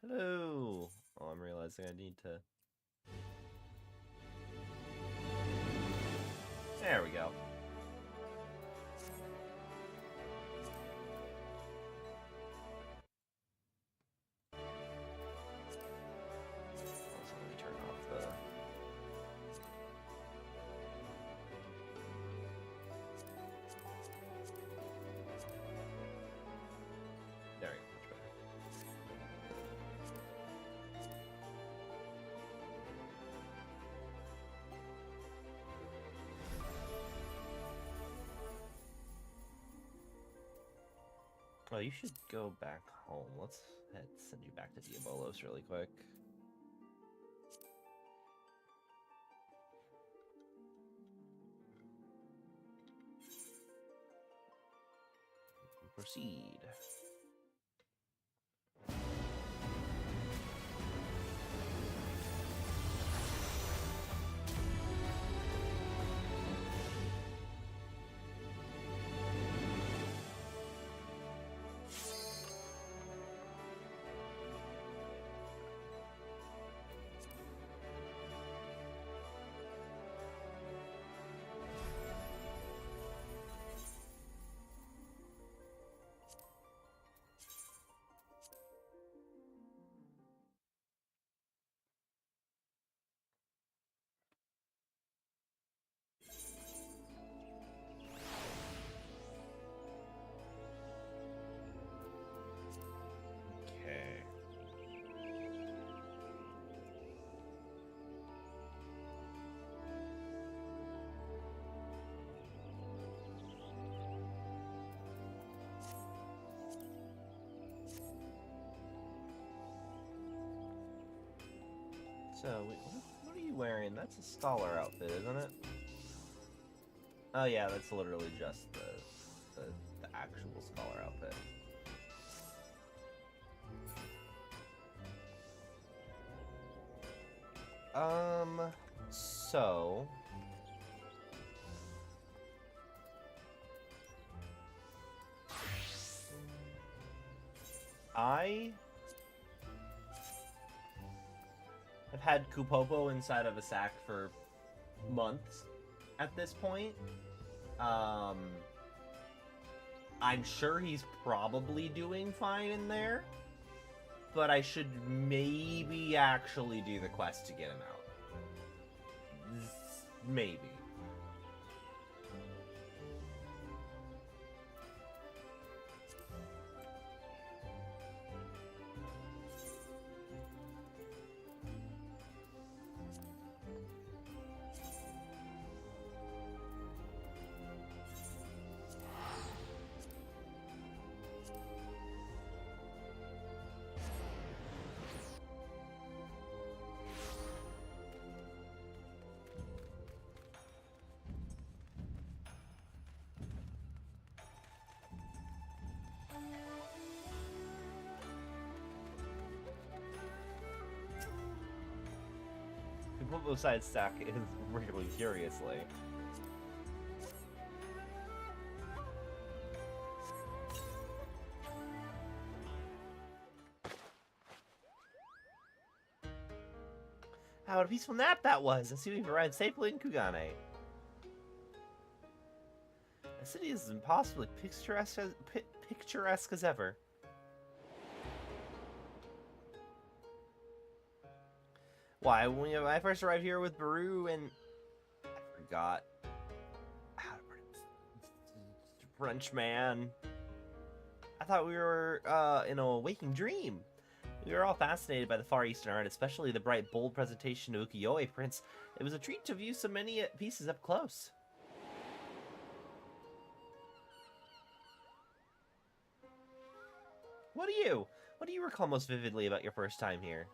Hello! Oh, I'm realizing I need to... There we go. Also, let me turn off the... There we go, much better. Oh, you should go back home. Let's send you back to Diabolos really quick. Proceed. Okay. So, wait, what are you wearing? That's a scholar outfit, isn't it? Oh yeah, that's literally just the actual scholar outfit. So... I have had Kupopo inside of a sack for months at this point. I'm sure he's probably doing fine in there, but I should maybe actually do the quest to get him out. Maybe. Kupopo side stack is really curiously. What a peaceful nap that was! I see we've arrived safely in Kugane. The city is as impossibly picturesque as ever. Why, when I first arrived here with Baru and... I forgot how to pronounce Frenchman. I thought we were in a waking dream. We were all fascinated by the Far Eastern art, especially the bright, bold presentation of ukiyo-e prints. It was a treat to view so many pieces up close. What do you recall most vividly about your first time here?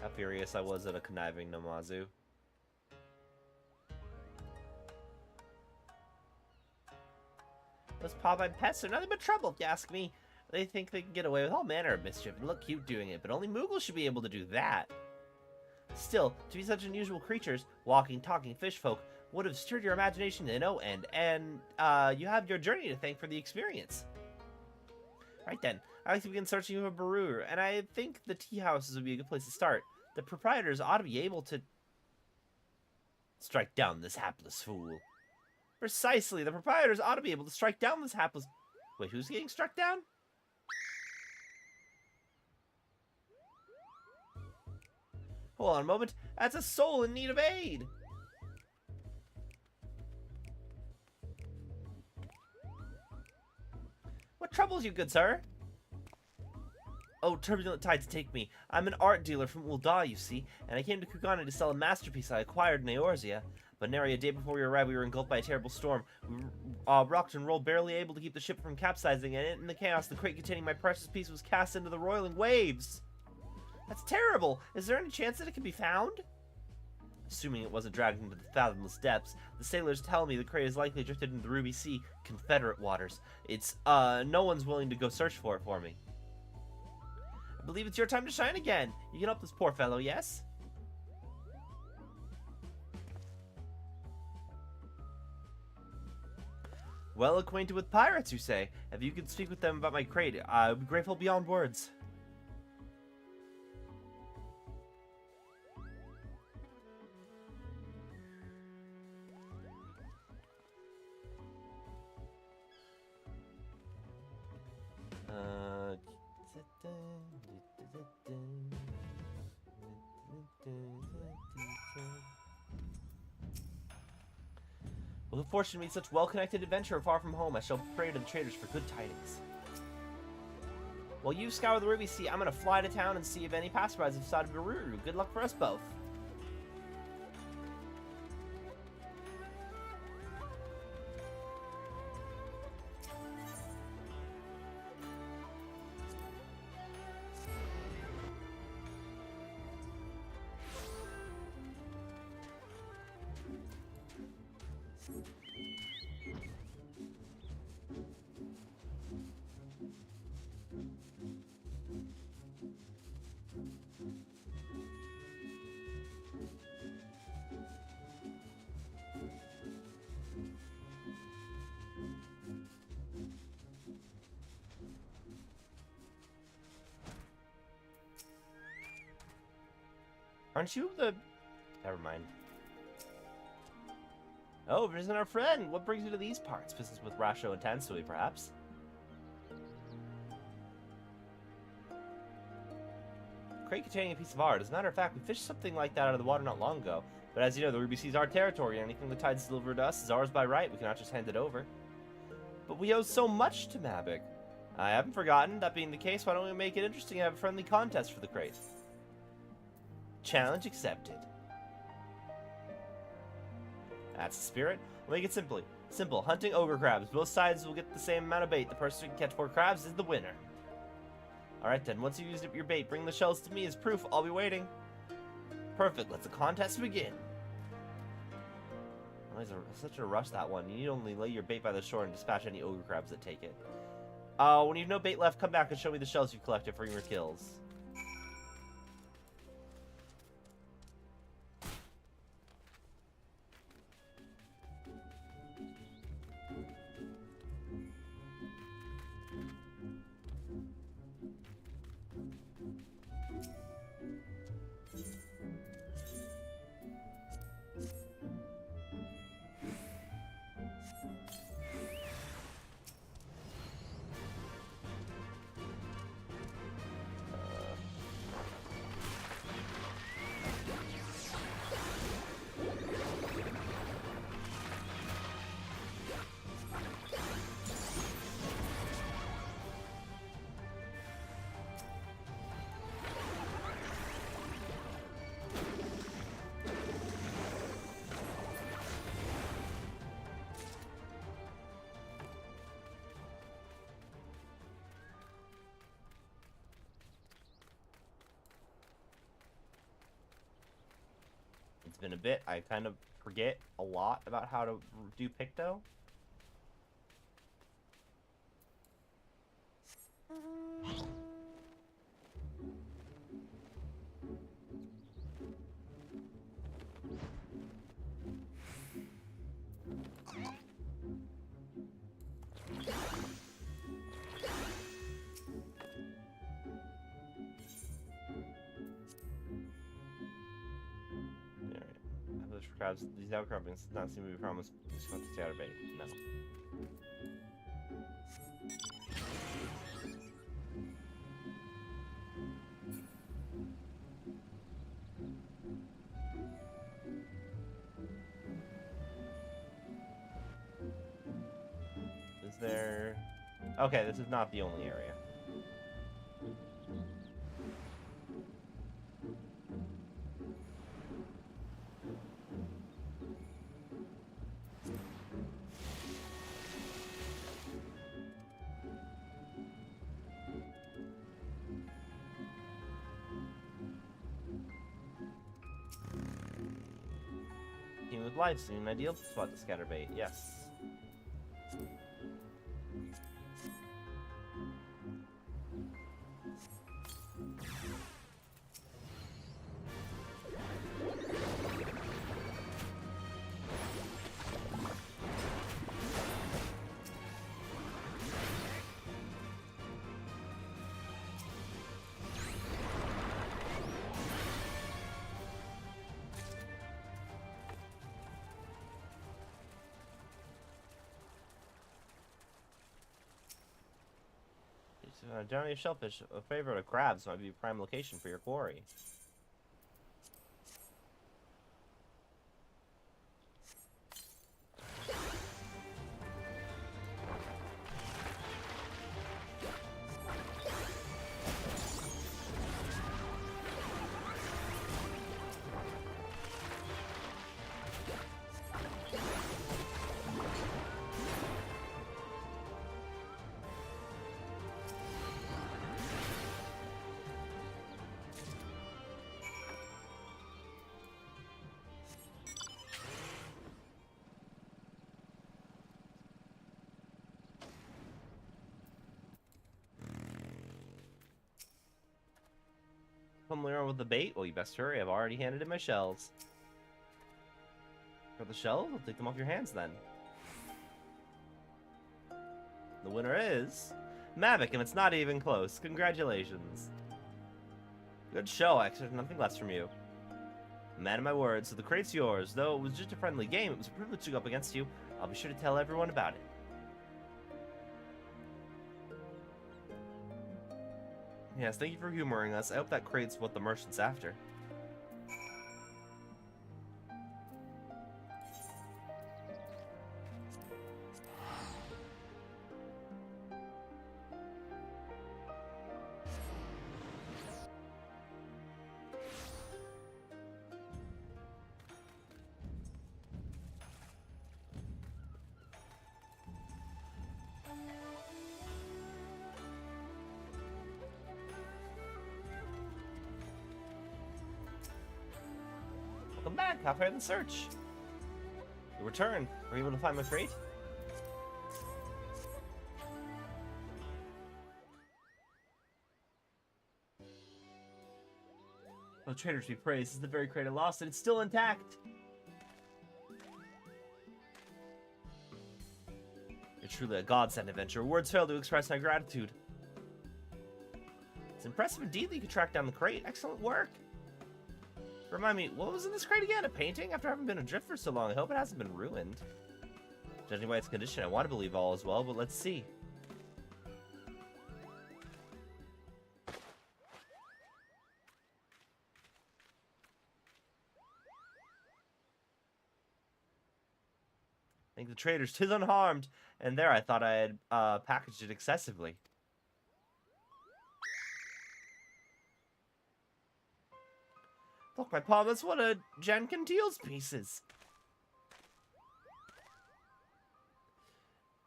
How furious I was at a conniving Namazu. Those pop-eyed pests are nothing but trouble, if you ask me. They think they can get away with all manner of mischief and look cute doing it, but only Moogle should be able to do that. Still, to be such unusual creatures, walking, talking fish folk, would have stirred your imagination to no end, and you have your journey to thank for the experience. Right then, I'd like to begin searching for Baru, and I think the tea houses would be a good place to start. The proprietors ought to be able to strike down this hapless fool. Precisely, the proprietors ought to be able to strike down this hapless... Wait, who's getting struck down? Hold on a moment. That's a soul in need of aid. What troubles you, good sir? Oh, turbulent tides take me. I'm an art dealer from Ul'dah, you see, and I came to Kugana to sell a masterpiece I acquired in Eorzea. But nary a day before we arrived, we were engulfed by a terrible storm. We rocked and rolled, barely able to keep the ship from capsizing, and in the chaos, the crate containing my precious piece was cast into the roiling waves. That's terrible! Is there any chance that it can be found? Assuming it wasn't dragged into the fathomless depths, the sailors tell me the crate is likely drifted into the Ruby Sea, Confederate waters. It's, no one's willing to go search for it for me. I believe it's your time to shine again. You can help this poor fellow, yes? Well acquainted with pirates, you say? If you could speak with them about my crate, I would be grateful beyond words. Well, who fortunate to meet such well-connected adventurer far from home, I shall pray to the traders for good tidings. While you scour the Ruby Sea, I'm gonna fly to town and see if any passerbys have spotted Baru. Good luck for us both. Aren't you the... Never mind. Oh, it isn't our friend. What brings you to these parts? Business with Rasho and Tansui, perhaps? Crate containing a piece of art. As a matter of fact, we fished something like that out of the water not long ago. But as you know, the Ruby Sea is our territory, and anything the tides deliver to us is ours by right. We cannot just hand it over. But we owe so much to Mabik. I haven't forgotten. That being the case, why don't we make it interesting and have a friendly contest for the crate? Challenge accepted. That's the spirit. We'll make it simple. Hunting ogre crabs. Both sides will get the same amount of bait. The person who can catch more crabs is the winner. Alright then, once you've used up your bait, bring the shells to me as proof. I'll be waiting. Perfect, let the contest begin. Oh, it's such a rush, that one. You need only lay your bait by the shore and dispatch any ogre crabs that take it. When you have no bait left, come back and show me the shells you've collected for your kills. It's been a bit. I kind of forget a lot about how to do Picto. crabs. These outcroppings does not seem to be promised. Just want to scatter bait. No. Is there... Okay, this is not the only area. With live soon, ideal spot to scatter bait. Yes. Generally, shellfish, a favorite of crabs, might be a prime location for your quarry. Familiar with the bait? Well, you best hurry. I've already handed in my shells. For the shells? I'll take them off your hands then. The winner is Mavic, and it's not even close. Congratulations. Good show, X. There's nothing less from you. Man of my word, so the crate's yours. Though it was just a friendly game, it was a privilege to go up against you. I'll be sure to tell everyone about it. Yes, thank you for humoring us. I hope that crate's what the merchant's after. Welcome back. Halfway in the search. You return. Were you able to find my crate? Oh, traders be praised. This is the very crate I lost, and it's still intact. You're truly a godsend, adventurer. Words fail to express my gratitude. It's impressive indeed that you could track down the crate. Excellent work. Remind me, what was in this crate again? A painting? After having been adrift for so long, I hope it hasn't been ruined. Judging by its condition, I want to believe all is well, but let's see. Thank the traders, 'tis unharmed. And there I thought I had packaged it excessively. Look, my palm, that's one of Jan Cantil's pieces.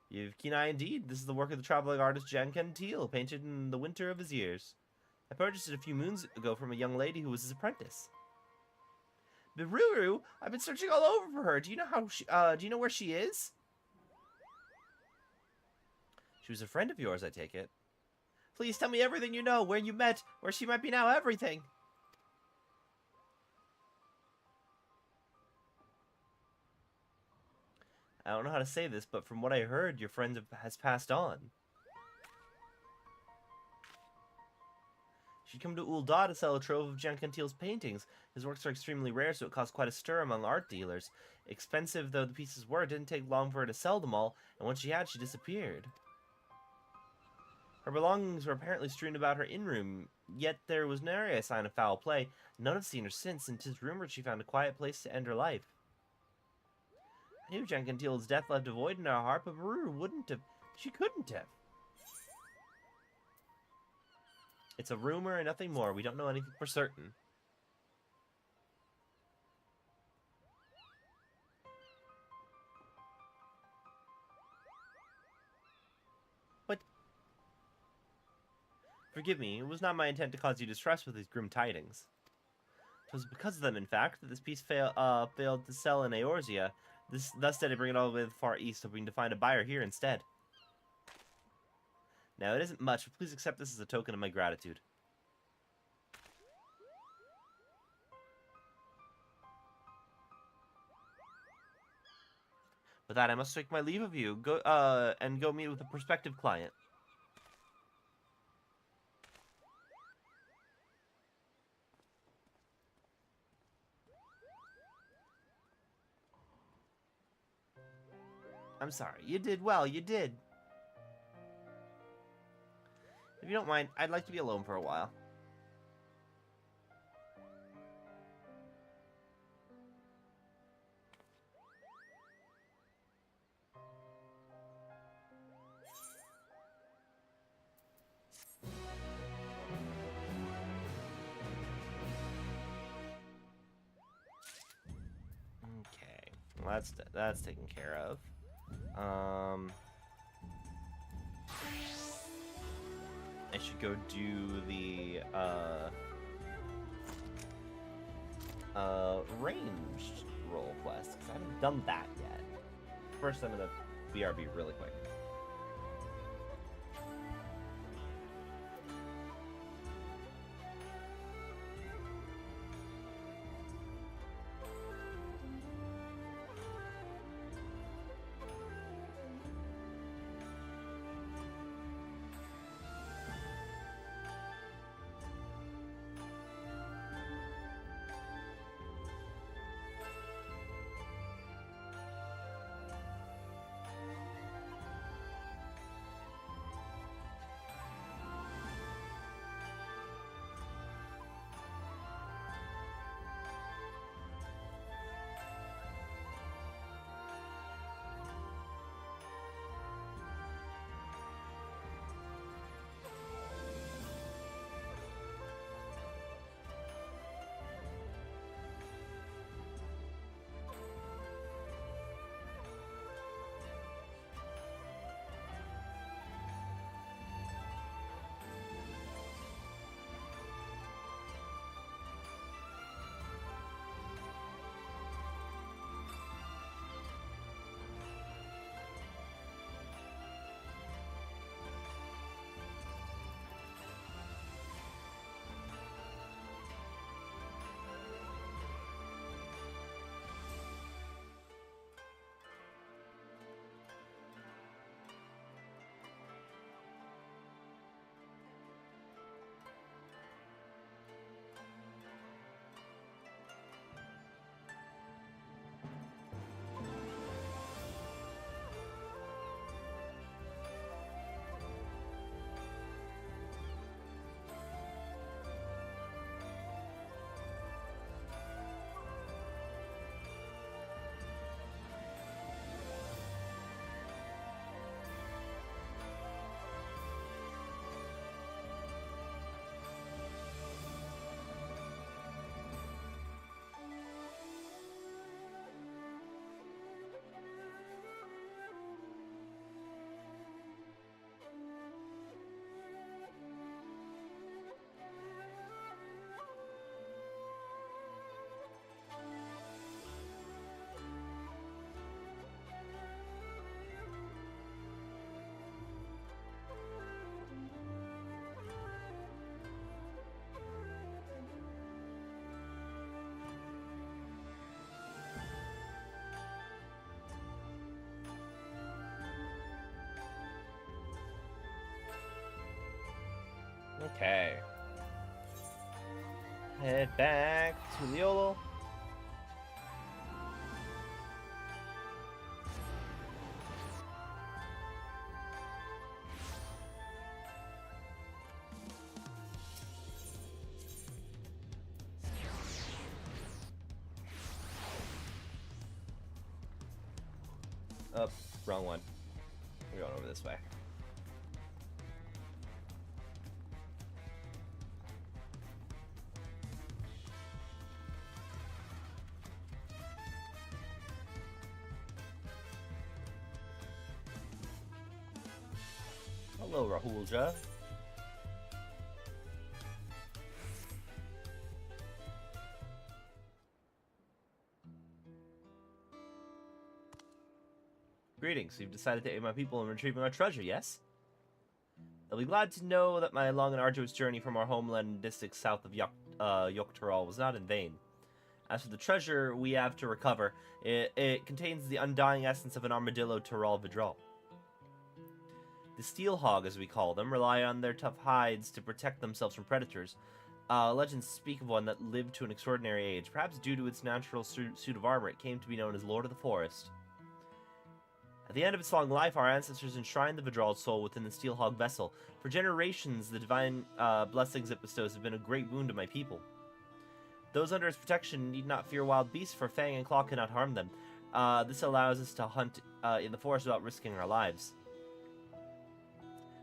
You've keen eye indeed. This is the work of the traveling artist Jan Cantil, painted in the winter of his years. I purchased it a few moons ago from a young lady who was his apprentice. Biruru, I've been searching all over for her. Do you know how she, do you know where she is? She was a friend of yours, I take it. Please tell me everything you know, where you met, where she might be now, everything. I don't know how to say this, but from what I heard, your friend has passed on. She'd come to Ul'dah to sell a trove of Jankantil's paintings. His works are extremely rare, so it caused quite a stir among art dealers. Expensive though the pieces were, it didn't take long for her to sell them all, and once she had, she disappeared. Her belongings were apparently strewn about her inn-room, yet there was nary a sign of foul play. None have seen her since, and 'tis rumored she found a quiet place to end her life. I knew Jankantil's death left a void in her heart, but Maruru wouldn't have. She couldn't have. It's a rumor and nothing more. We don't know anything for certain. But forgive me, it was not my intent to cause you distress with these grim tidings. It was because of them, in fact, that this piece failed to sell in Eorzea. Thus did I bring it all the way to the far east, hoping to find a buyer here instead. Now, it isn't much, but please accept this as a token of my gratitude. With that, I must take my leave of you. Go meet with a prospective client. I'm sorry. You did well. You did. If you don't mind, I'd like to be alone for a while. Okay. Well, that's taken care of. I should go do the ranged roll quest, because I haven't done that yet. First, I'm gonna BRB really quick. Okay. Head back to Liolo. Oh, wrong one. We're going over this way. Hello, Rahulja. Greetings. You've decided to aid my people in retrieving our treasure, yes? They'll be glad to know that my long and arduous journey from our homeland in districts south of Tural was not in vain. As for the treasure we have to recover, it contains the undying essence of an armadillo Tural Vidral. The steel hog, as we call them, rely on their tough hides to protect themselves from predators. Legends speak of one that lived to an extraordinary age. Perhaps due to its natural suit of armor, it came to be known as Lord of the Forest. At the end of its long life, our ancestors enshrined the Vidral's soul within the steel hog vessel. For generations, the divine blessings it bestows have been a great boon to my people. Those under its protection need not fear wild beasts, for Fang and Claw cannot harm them. This allows us to hunt in the forest without risking our lives.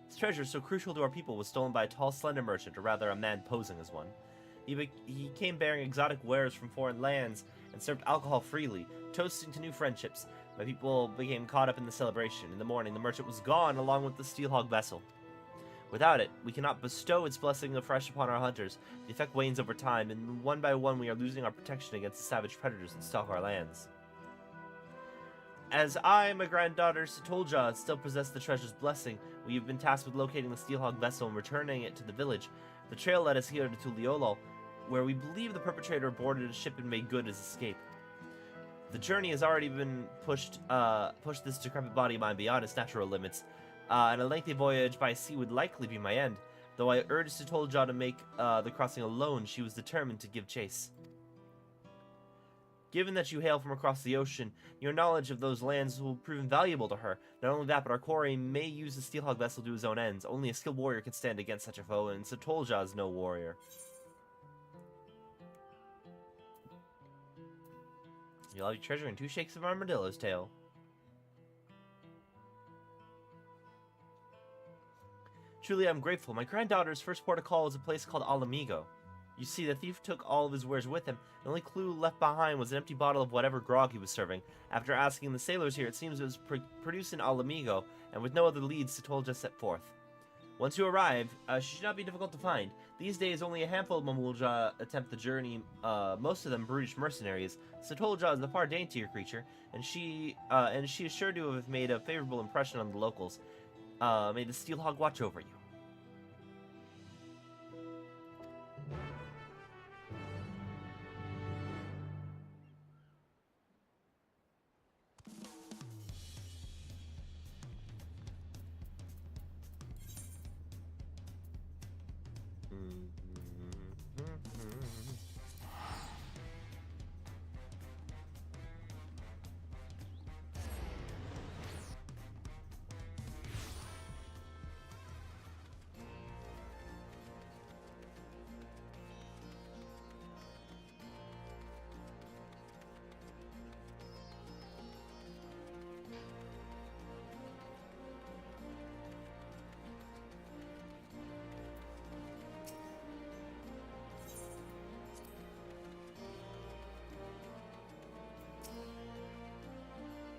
This treasure, so crucial to our people, was stolen by a tall, slender merchant, or rather a man posing as one. He came bearing exotic wares from foreign lands and served alcohol freely, toasting to new friendships. My people became caught up in the celebration. In the morning, the merchant was gone, along with the steelhog vessel. Without it, we cannot bestow its blessing afresh upon our hunters. The effect wanes over time, and one by one we are losing our protection against the savage predators that stalk our lands. As I and my granddaughter Satolja still possess the treasure's blessing, we have been tasked with locating the steelhog vessel and returning it to the village. The trail led us here to Tuliolo, where we believe the perpetrator boarded a ship and made good his escape. The journey has already been pushed this decrepit body of mine beyond its natural limits, and a lengthy voyage by sea would likely be my end. Though I urged Satolja to make the crossing alone, she was determined to give chase. Given that you hail from across the ocean, your knowledge of those lands will prove invaluable to her. Not only that, but our quarry may use the steelhog vessel to his own ends. Only a skilled warrior can stand against such a foe, and Satolja is no warrior. You'll have your treasure in 2 shakes of armadillo's tail. Truly, I'm grateful. My granddaughter's first port of call was a place called Alamigo. You see, the thief took all of his wares with him. The only clue left behind was an empty bottle of whatever grog he was serving. After asking the sailors here, it seems it was produced in Alamigo, and with no other leads, Satolja set forth. Once you arrive, she should not be difficult to find. These days, only a handful of Mamulja attempt the journey, most of them brutish mercenaries. Satolja is a far daintier creature, and she is sure to have made a favorable impression on the locals. May the Steelhog watch over you.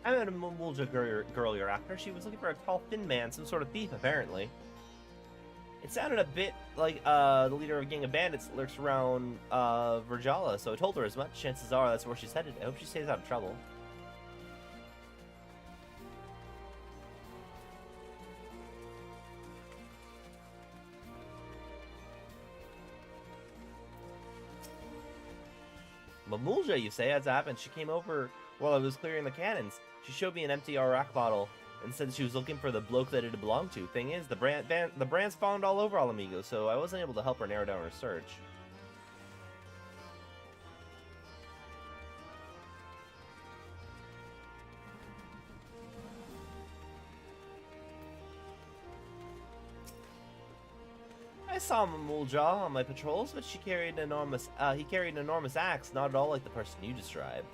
I met a Mamulja girl you're after. She was looking for a tall, thin man, some sort of thief, apparently. It sounded a bit like the leader of a gang of bandits that lurks around Virjala, so I told her as much. Chances are that's where she's headed. I hope she stays out of trouble. Mamulja, you say? As happened, she came over while I was clearing the cannons. She showed me an empty Arak bottle and said she was looking for the bloke that it belonged to. Thing is, the brand's found all over Alamigo, so I wasn't able to help her narrow down her search. saw Muljaw on my patrols, but he carried an enormous axe, not at all like the person you described.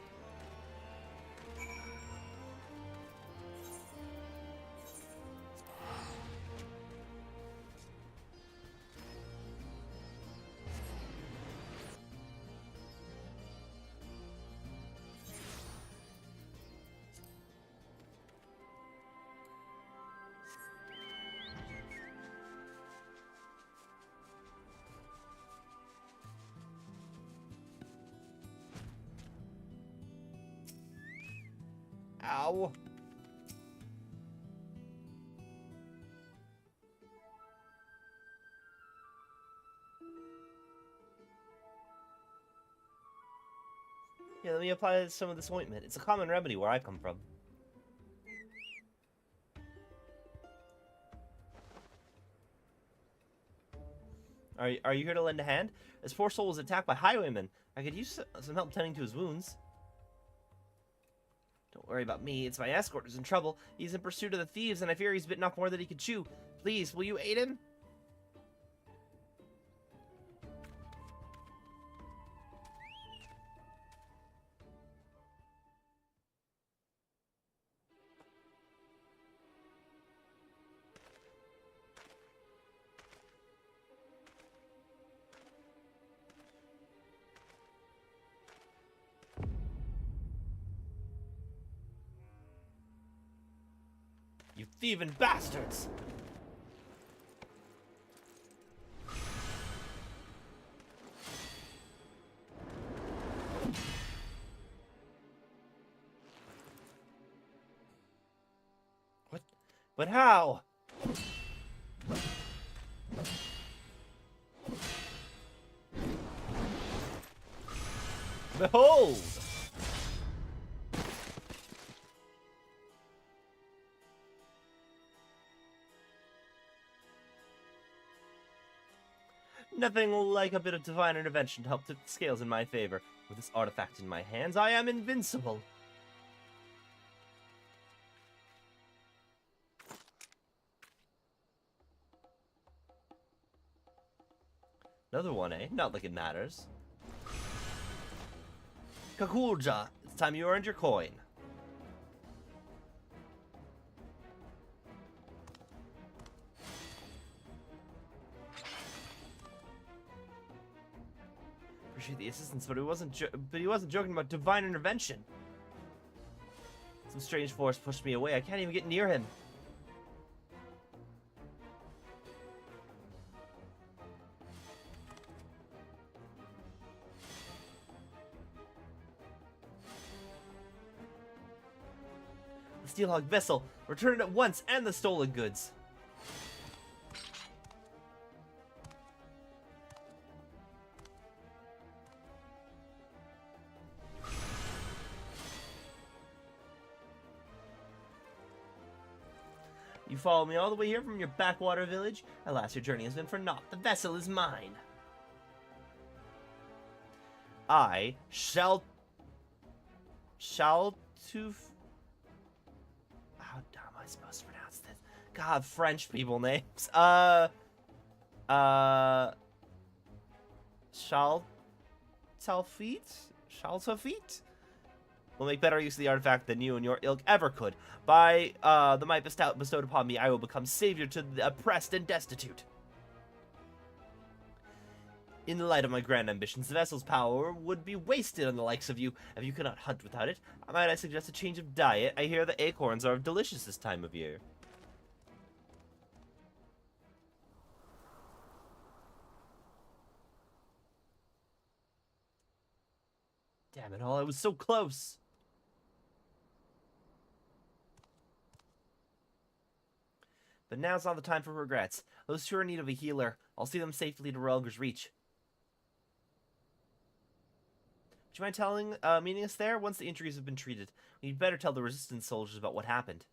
Ow. Yeah, let me apply some of this ointment. It's a common remedy where I come from. Are you here to lend a hand? This poor soul was attacked by highwaymen. I could use some help tending to his wounds. Don't worry about me. It's my escort who's in trouble. He's in pursuit of the thieves, and I fear he's bitten off more than he could chew. Please, will you aid him? You thieving bastards! What? But how? Behold! Nothing like a bit of divine intervention to help tip the scales in my favor. With this artifact in my hands, I am invincible. Another one, eh? Not like it matters. Kakulja, it's time you earned your coin. Appreciate the assistance, but he wasn't joking about divine intervention. Some strange force pushed me away. I can't even get near him. The Steelhog vessel. Return it at once, and the stolen goods. You follow me all the way here from your backwater village? Alas, your journey has been for naught. The vessel is mine. I shall to... How am I supposed to pronounce this? God, French people names. Shaltafit? Will make better use of the artifact than you and your ilk ever could. By the might bestowed upon me, I will become savior to the oppressed and destitute. In the light of my grand ambitions, the vessel's power would be wasted on the likes of you if you cannot hunt without it. Might I suggest a change of diet? I hear the acorns are delicious this time of year. Damn it all, I was so close. But now's not the time for regrets. Those two are in need of a healer. I'll see them safely to Relger's Reach. Would you mind meeting us there? Once the injuries have been treated, we'd better tell the resistance soldiers about what happened.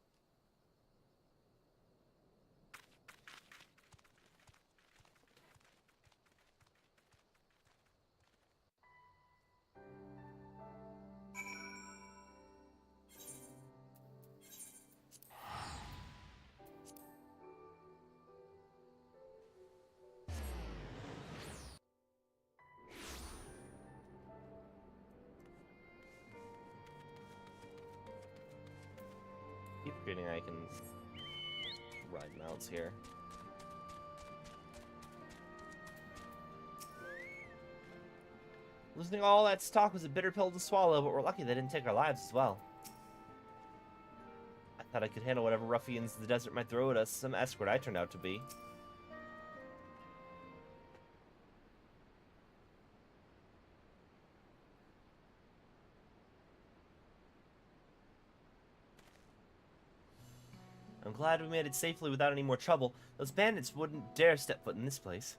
assuming I can ride mounts here. Losing all that stock was a bitter pill to swallow, but we're lucky they didn't take our lives as well. I thought I could handle whatever ruffians the desert might throw at us. Some escort I turned out to be. I'm glad we made it safely without any more trouble. Those bandits wouldn't dare step foot in this place.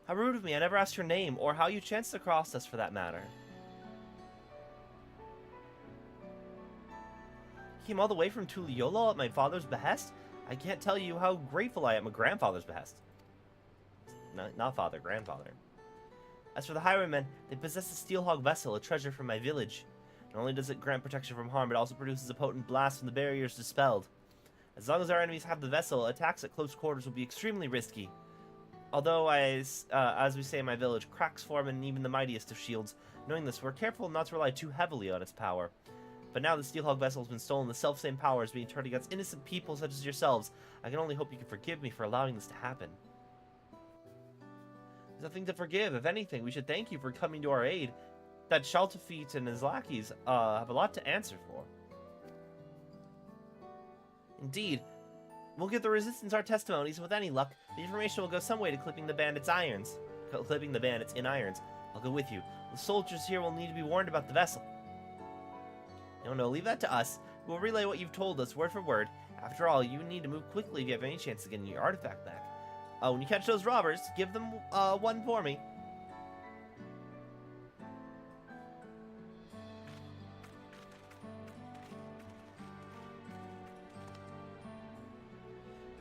How rude of me, I never asked your name, or how you chanced across us for that matter. You came all the way from Tural at my father's behest? I can't tell you how grateful I am. A grandfather's behest. Not father, grandfather. As for the highwaymen, they possess a steelhog vessel, a treasure from my village. Not only does it grant protection from harm, it also produces a potent blast when the barrier is dispelled. As long as our enemies have the vessel, attacks at close quarters will be extremely risky. Although, as we say in my village, cracks form in even the mightiest of shields. Knowing this, we're careful not to rely too heavily on its power. But now the Steelhog vessel has been stolen, the self-same power is being turned against innocent people such as yourselves. I can only hope you can forgive me for allowing this to happen. There's nothing to forgive. If anything, we should thank you for coming to our aid. That Shaltafit and his lackeys have a lot to answer for. Indeed. We'll give the resistance our testimonies, and with any luck, the information will go some way to clipping the bandits' in irons. I'll go with you. The soldiers here will need to be warned about the vessel. No, leave that to us. We'll relay what you've told us, word for word. After all, you need to move quickly if you have any chance of getting your artifact back. When you catch those robbers, give them one for me.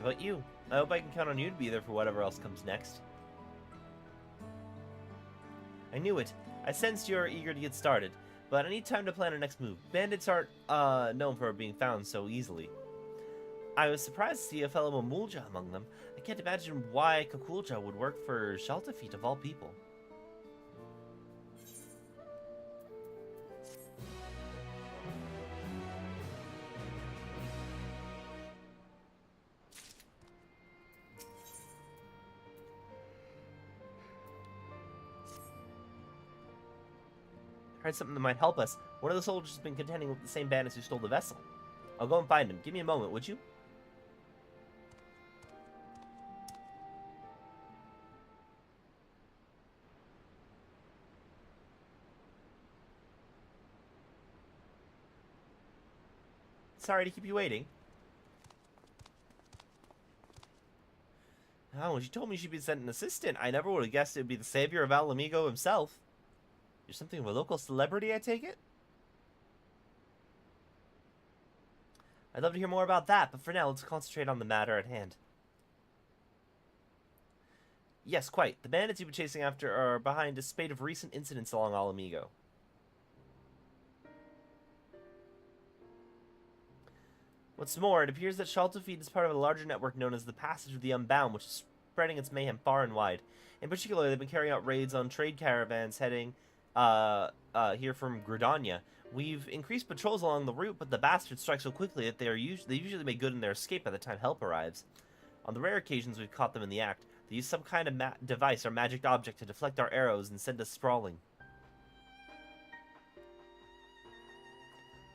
How about you? I hope I can count on you to be there for whatever else comes next. I knew it. I sensed you're eager to get started, but I need time to plan our next move. Bandits aren't known for being found so easily. I was surprised to see a fellow Mamulja among them. I can't imagine why Kakulja would work for Shaltafit of all people. Heard something that might help us. One of the soldiers has been contending with the same bandits who stole the vessel. I'll go and find him. Give me a moment, would you? Sorry to keep you waiting. Oh, when she told me she'd be sent an assistant, I never would have guessed it would be the savior of Alamigo himself. You're something of a local celebrity, I take it? I'd love to hear more about that, but for now, let's concentrate on the matter at hand. Yes, quite. The bandits you've been chasing after are behind a spate of recent incidents along Alamigo. What's more, it appears that Shaltafit is part of a larger network known as the Passage of the Unbound, which is spreading its mayhem far and wide. In particular, they've been carrying out raids on trade caravans heading here from Gridania. We've increased patrols along the route, but the bastards strike so quickly that they usually make good in their escape by the time help arrives. On the rare occasions we've caught them in the act, they use some kind of device or magic object to deflect our arrows and send us sprawling.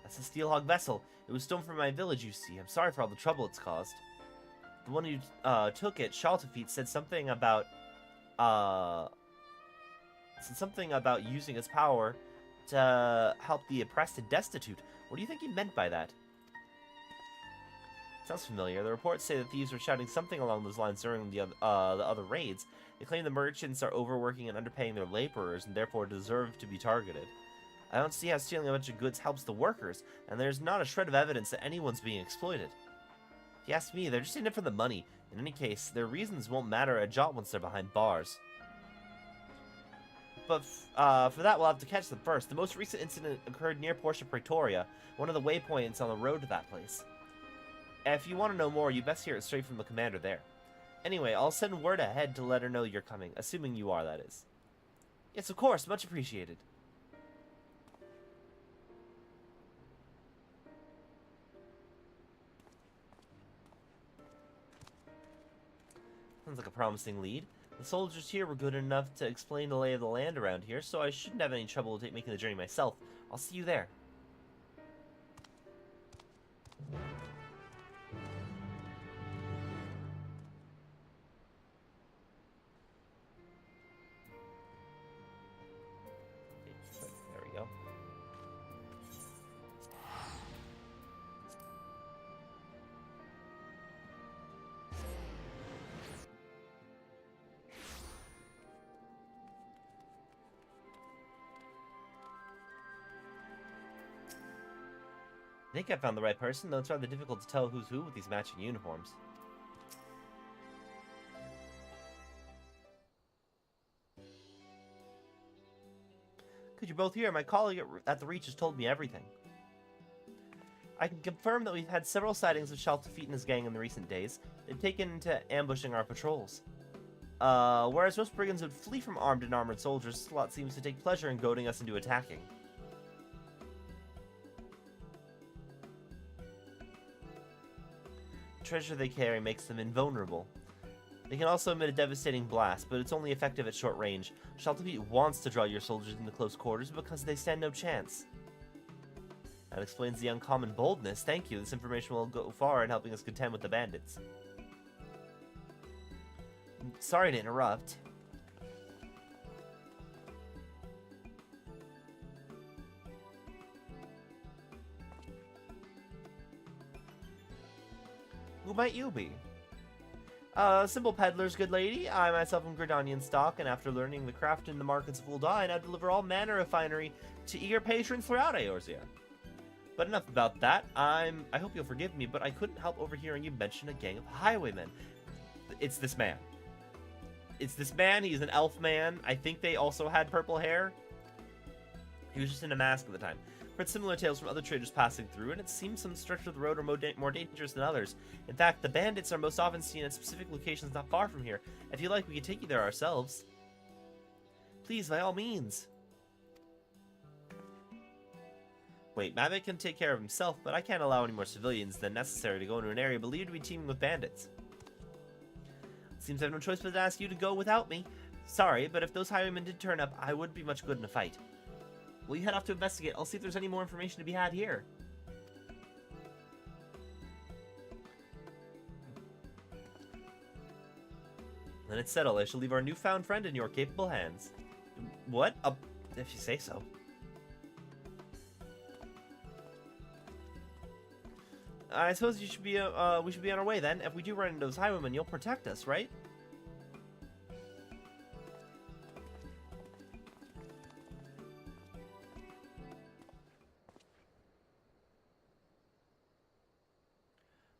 That's the Steelhog vessel. It was stolen from my village, you see. I'm sorry for all the trouble it's caused. The one who took it, Shaltafit, said something about using its power to help the oppressed and destitute. What do you think he meant by that? Sounds familiar. The reports say that thieves were shouting something along those lines during the other raids. They claim the merchants are overworking and underpaying their laborers and therefore deserve to be targeted. I don't see how stealing a bunch of goods helps the workers, and there's not a shred of evidence that anyone's being exploited. If you ask me, they're just in it for the money. In any case, their reasons won't matter a jot once they're behind bars. But for that, we'll have to catch them first. The most recent incident occurred near Portia Praetoria, one of the waypoints on the road to that place. If you want to know more, you best hear it straight from the commander there. Anyway, I'll send word ahead to let her know you're coming, assuming you are, that is. Yes, of course, much appreciated. Sounds like a promising lead. The soldiers here were good enough to explain the lay of the land around here, so I shouldn't have any trouble making the journey myself. I'll see you there. There we go. I think I found the right person, though it's rather difficult to tell who's who with these matching uniforms. Good, you're both here. My colleague at the Reach has told me everything. I can confirm that we've had several sightings of Shaltafit and his gang in the recent days. They've taken to ambushing our patrols. Whereas most brigands would flee from armed and armored soldiers, this lot seems to take pleasure in goading us into attacking. Treasure they carry makes them invulnerable. They can also emit a devastating blast, but it's only effective at short range. Shaltafit wants to draw your soldiers into close quarters because they stand no chance. That explains the uncommon boldness. Thank you. This information will go far in helping us contend with the bandits. Sorry to interrupt. Who might you be? Simple peddlers, good lady. I myself am Gridanian stock, and after learning the craft in the markets of Ul'dah, I now deliver all manner of finery to eager patrons throughout Eorzea. But enough about that. I hope you'll forgive me, but I couldn't help overhearing you mention a gang of highwaymen. It's this man. It's this man. He's an elf man. I think they also had purple hair. He was just in a mask at the time. Heard similar tales from other traders passing through, and it seems some stretches of the road are more dangerous than others. In fact, the bandits are most often seen at specific locations not far from here. If you like, we can take you there ourselves. Please, by all means. Wait, Mavic can take care of himself, but I can't allow any more civilians than necessary to go into an area believed to be teeming with bandits. Seems I have no choice but to ask you to go without me. Sorry, but if those highwaymen did turn up, I wouldn't be much good in a fight. Well, you head off to investigate. I'll see if there's any more information to be had here. Then it's settled. I shall leave our newfound friend in your capable hands. What? If you say so. I suppose you should be. We should be on our way then. If we do run into those highwaymen, you'll protect us, right?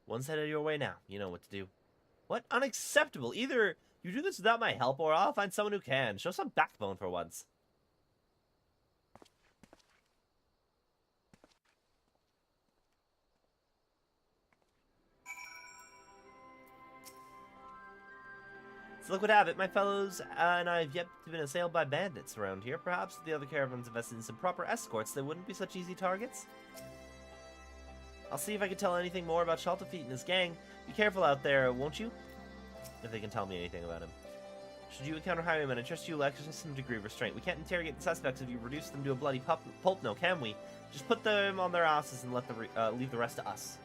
One side of your way now. You know what to do. What? Unacceptable! Either you do this without my help, or I'll find someone who can. Show some backbone for once. So look what have it, my fellows, and I've yet been assailed by bandits around here. Perhaps if the other caravans invested in some proper escorts, they wouldn't be such easy targets. I'll see if I can tell anything more about Shaltafit and his gang. Be careful out there, won't you? If they can tell me anything about him. Should you encounter highwaymen, I trust you will exercise some degree of restraint. We can't interrogate the suspects if you reduce them to a bloody pulp, no, can we? Just put them on their asses and leave the rest to us.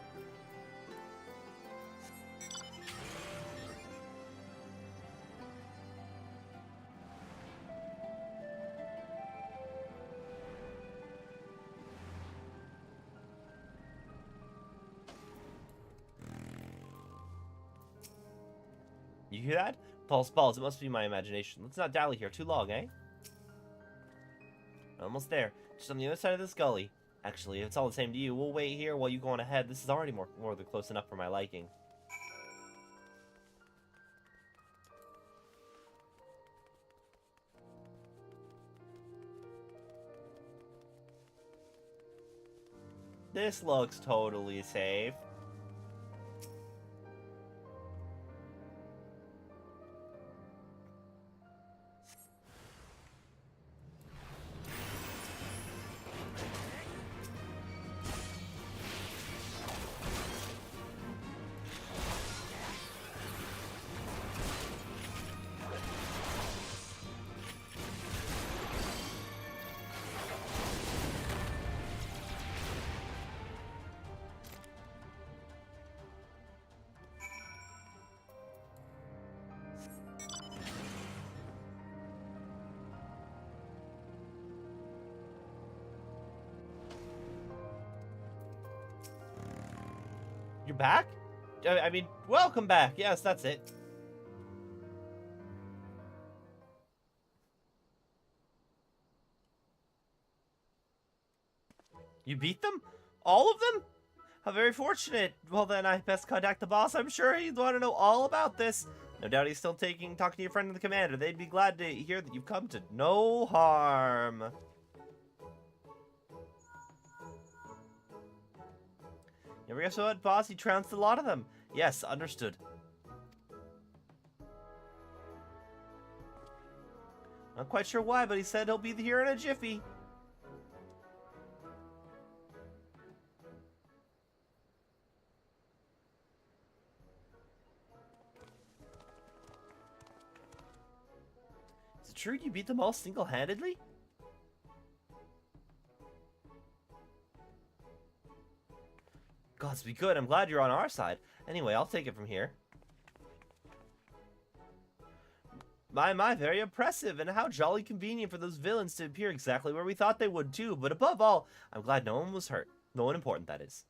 You hear that? False balls, it must be my imagination. Let's not dally here too long, eh? Almost there. Just on the other side of this gully. Actually, if it's all the same to you, we'll wait here while you go on ahead. This is already more than close enough for my liking. This looks totally safe. You're back? I mean, welcome back. Yes, that's it. You beat them? All of them? How very fortunate. Well, then I best contact the boss. I'm sure he'd want to know all about this. No doubt he's still talking to your friend and the commander. They'd be glad to hear that you've come to no harm. You ever guess what, boss? He trounced a lot of them. Yes, understood. Not quite sure why, but he said he'll be here in a jiffy. Is it true you beat them all single-handedly? Gods be good, I'm glad you're on our side. Anyway, I'll take it from here. My, very impressive, and how jolly convenient for those villains to appear exactly where we thought they would too, but above all, I'm glad no one was hurt. No one important, that is.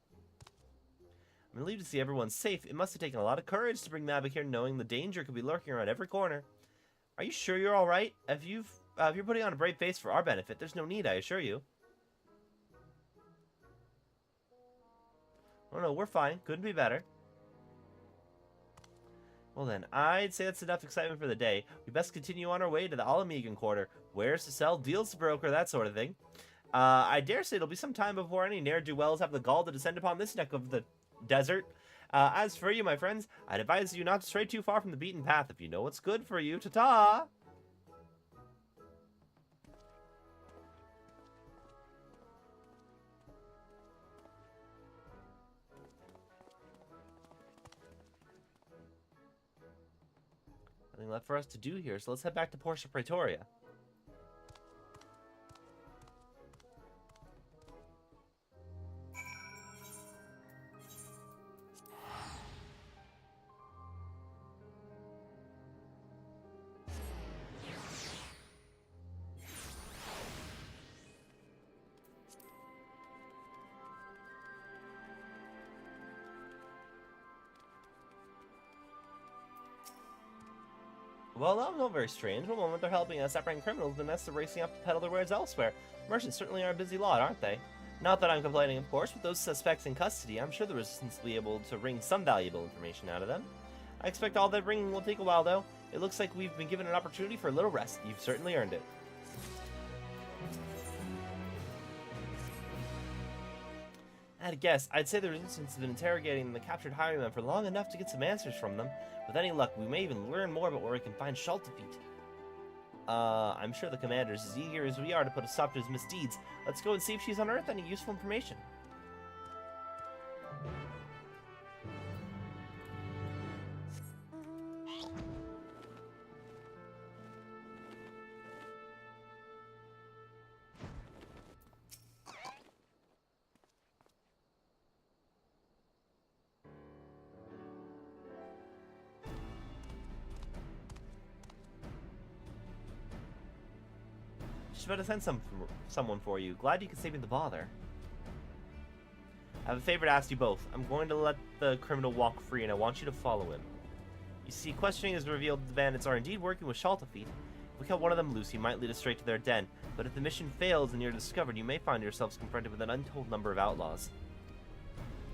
I'm relieved to see everyone safe. It must have taken a lot of courage to bring Mavik here knowing the danger could be lurking around every corner. Are you sure you're alright? If you're putting on a brave face for our benefit, there's no need, I assure you. Oh no, we're fine. Couldn't be better. Well then, I'd say that's enough excitement for the day. We best continue on our way to the Alamegan quarter. Wares to sell, deals to broker, that sort of thing. I dare say it'll be some time before any ne'er-do-wells have the gall to descend upon this neck of the desert. As for you, my friends, I'd advise you not to stray too far from the beaten path. If you know what's good for you, ta-ta! Nothing left for us to do here, so let's head back to Portia Praetoria. Well, that was not very strange. One moment they're helping us apprehend criminals, the next they're racing off to peddle their wares elsewhere. Merchants certainly are a busy lot, aren't they? Not that I'm complaining, of course. With those suspects in custody, I'm sure the Resistance will be able to wring some valuable information out of them. I expect all that wringing will take a while, though. It looks like we've been given an opportunity for a little rest. You've certainly earned it. At a guess, I'd say the Resistance has been interrogating the captured highwaymen for long enough to get some answers from them. With any luck, we may even learn more about where we can find Shaltafeet. I'm sure the commander is as eager as we are to put a stop to his misdeeds. Let's go and see if she's unearthed any useful information. Just about to send someone for you. Glad you could save me the bother. I have a favor to ask you both. I'm going to let the criminal walk free, and I want you to follow him. You see, questioning has revealed that the bandits are indeed working with Shaltafeet. If we cut one of them loose, you might lead us straight to their den. But if the mission fails and you're discovered, you may find yourselves confronted with an untold number of outlaws.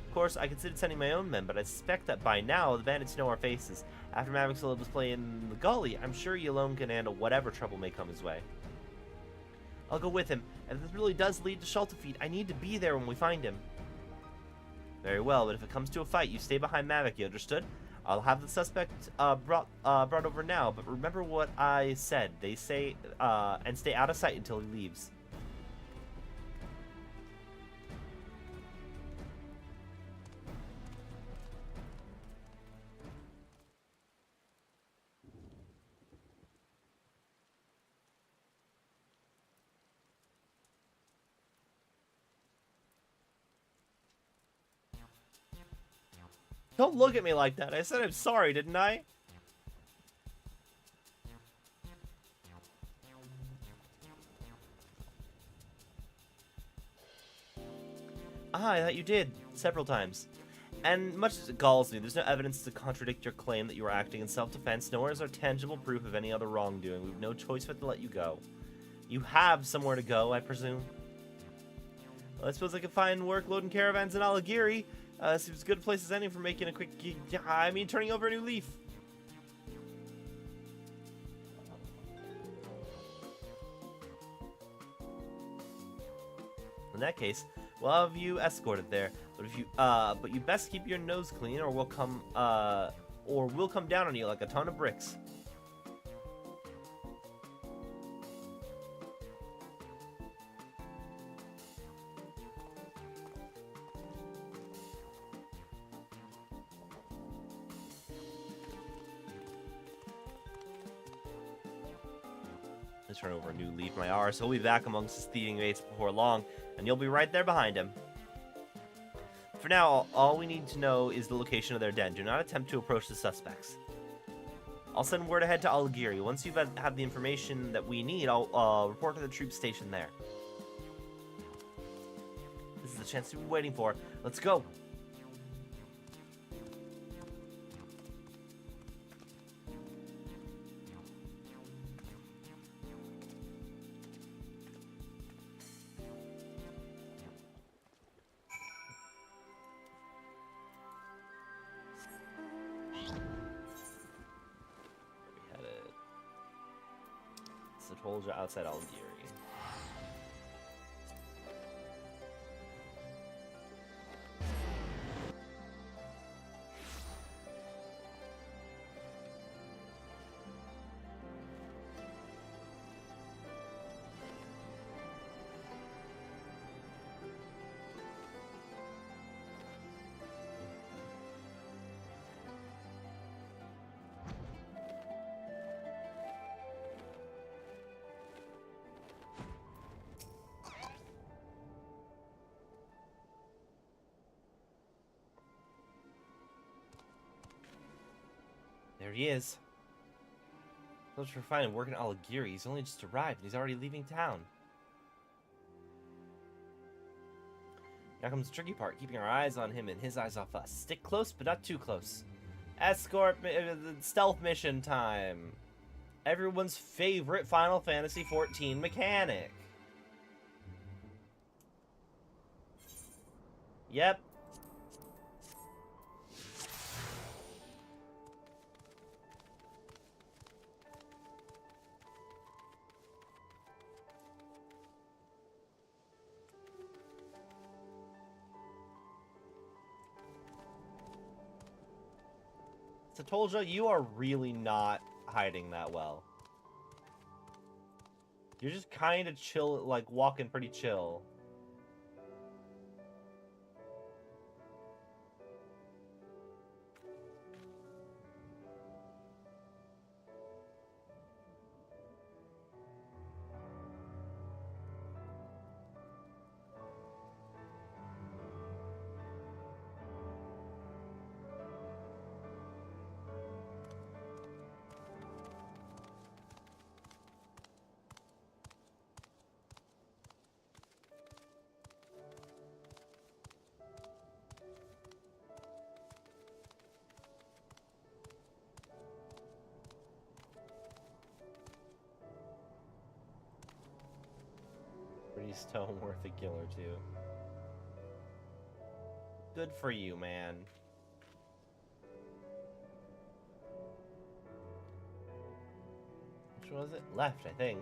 Of course, I considered sending my own men, but I suspect that by now the bandits know our faces. After Mavik's was playing in the gully, I'm sure he alone can handle whatever trouble may come his way. I'll go with him, and if this really does lead to Shaltafeet, I need to be there when we find him. Very well, but if it comes to a fight, you stay behind Mavik, you understood? I'll have the suspect brought over now, but remember what I said. They say, and stay out of sight until he leaves. Don't look at me like that. I said I'm sorry, didn't I? Ah, I thought you did. Several times. And much as it galls me, there's no evidence to contradict your claim that you were acting in self-defense, nor is there tangible proof of any other wrongdoing. We have no choice but to let you go. You have somewhere to go, I presume? Well, I suppose I could find work loading caravans in Alagiri. Seems as good a place as any for making a quick... turning over a new leaf. In that case, we'll have you escorted there. But you best keep your nose clean, or we'll come down on you like a ton of bricks. Let's turn over a new leaf, my arse. He'll be back amongst his thieving mates before long, and you'll be right there behind him. For now, all we need to know is the location of their den. Do not attempt to approach the suspects. I'll send word ahead to Alagiri. Once you've had the information that we need, I'll report to the troops stationed there. This is the chance we've been waiting for. Let's go! Soldier outside Alagiri. There he is. Those for finding work in Alagiri. He's only just arrived and he's already leaving town. Now comes the tricky part, keeping our eyes on him and his eyes off us. Stick close, but not too close. Escort, stealth mission time. Everyone's favorite Final Fantasy XIV mechanic. Yep. Satolja, you are really not hiding that well. You're just kind of chill, like walking pretty chill. Pretty stone worth a kill or two. Good for you, man. Which was it? Left, I think.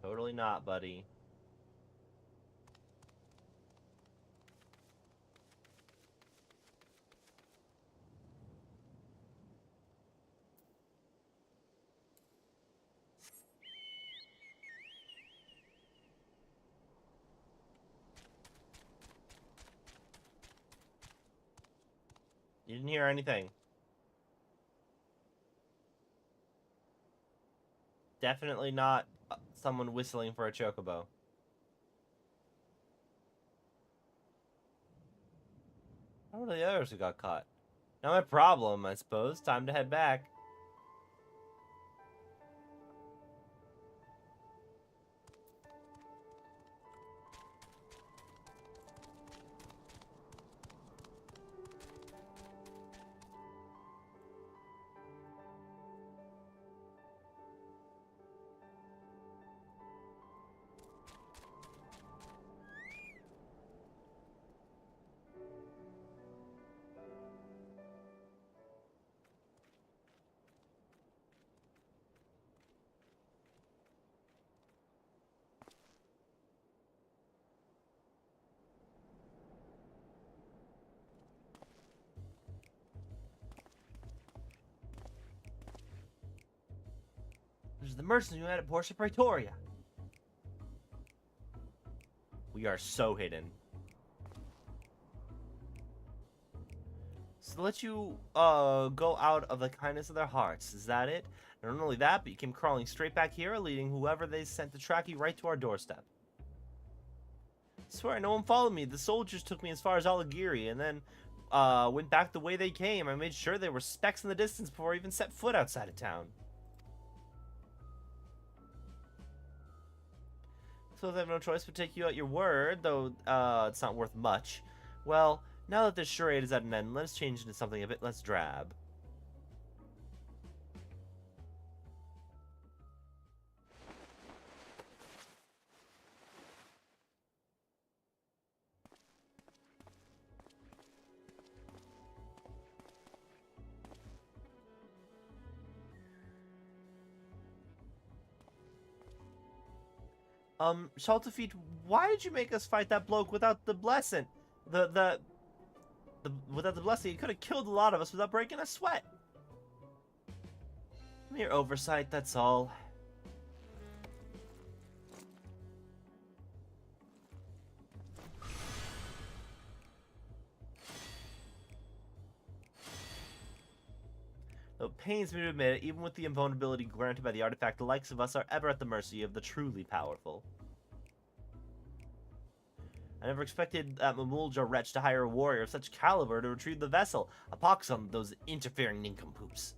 Totally not, buddy. You didn't hear anything. Definitely not someone whistling for a chocobo. How were the others who got caught? Not my problem, I suppose. Time to head back. There's the mercenary who had at Portia Praetoria. We are so hidden. So let you go out of the kindness of their hearts. Is that it? And not only that, but you came crawling straight back here, leading whoever they sent to track you right to our doorstep. I swear, no one followed me. The soldiers took me as far as Alighieri, and then went back the way they came. I made sure there were specks in the distance before I even set foot outside of town. So I have no choice but take you at your word, though it's not worth much. Well, now that this charade is at an end, let us change into something a bit less drab. Shaltafeet, why did you make us fight that bloke without the blessing? Without the blessing, he could have killed a lot of us without breaking a sweat. Mere oversight, that's all. Though it pains me to admit it, even with the invulnerability granted by the artifact, the likes of us are ever at the mercy of the truly powerful. I never expected that Mamulja wretch to hire a warrior of such caliber to retrieve the vessel. A pox on those interfering nincompoops.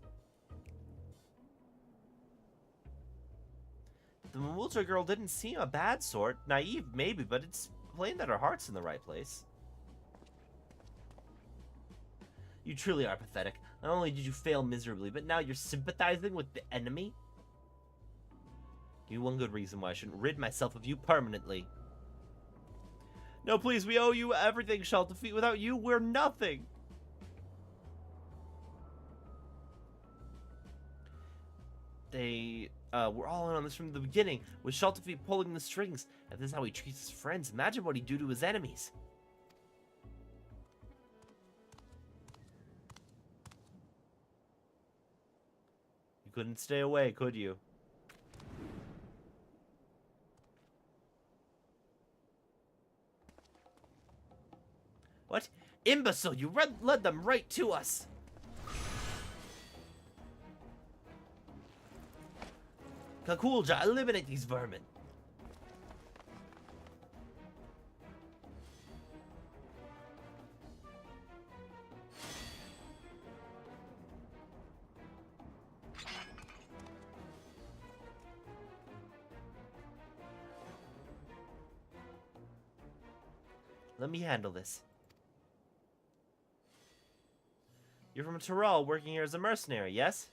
The Mamulja girl didn't seem a bad sort. Naive, maybe, but it's plain that her heart's in the right place. You truly are pathetic. Not only did you fail miserably, but now you're sympathizing with the enemy? Give me one good reason why I shouldn't rid myself of you permanently. No, please, we owe you everything, Shaltafeet. Without you, we're nothing. They were all in on this from the beginning, with Shaltafeet pulling the strings. If this is how he treats his friends, imagine what he'd do to his enemies. You couldn't stay away, could you? What? Imbecile, you led them right to us! Kakulja, eliminate these vermin! Let me handle this. You're from Tural, working here as a mercenary, yes?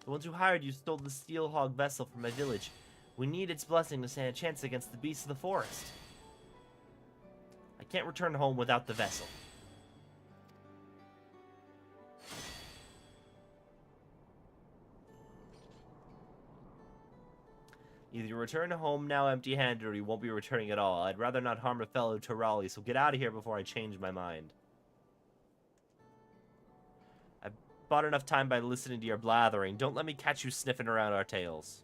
The ones who hired you stole the steel hog vessel from my village. We need its blessing to stand a chance against the beasts of the forest. I can't return home without the vessel. Either you return home now empty-handed, or you won't be returning at all. I'd rather not harm a fellow Turali, so get out of here before I change my mind. I've bought enough time by listening to your blathering. Don't let me catch you sniffing around our tails.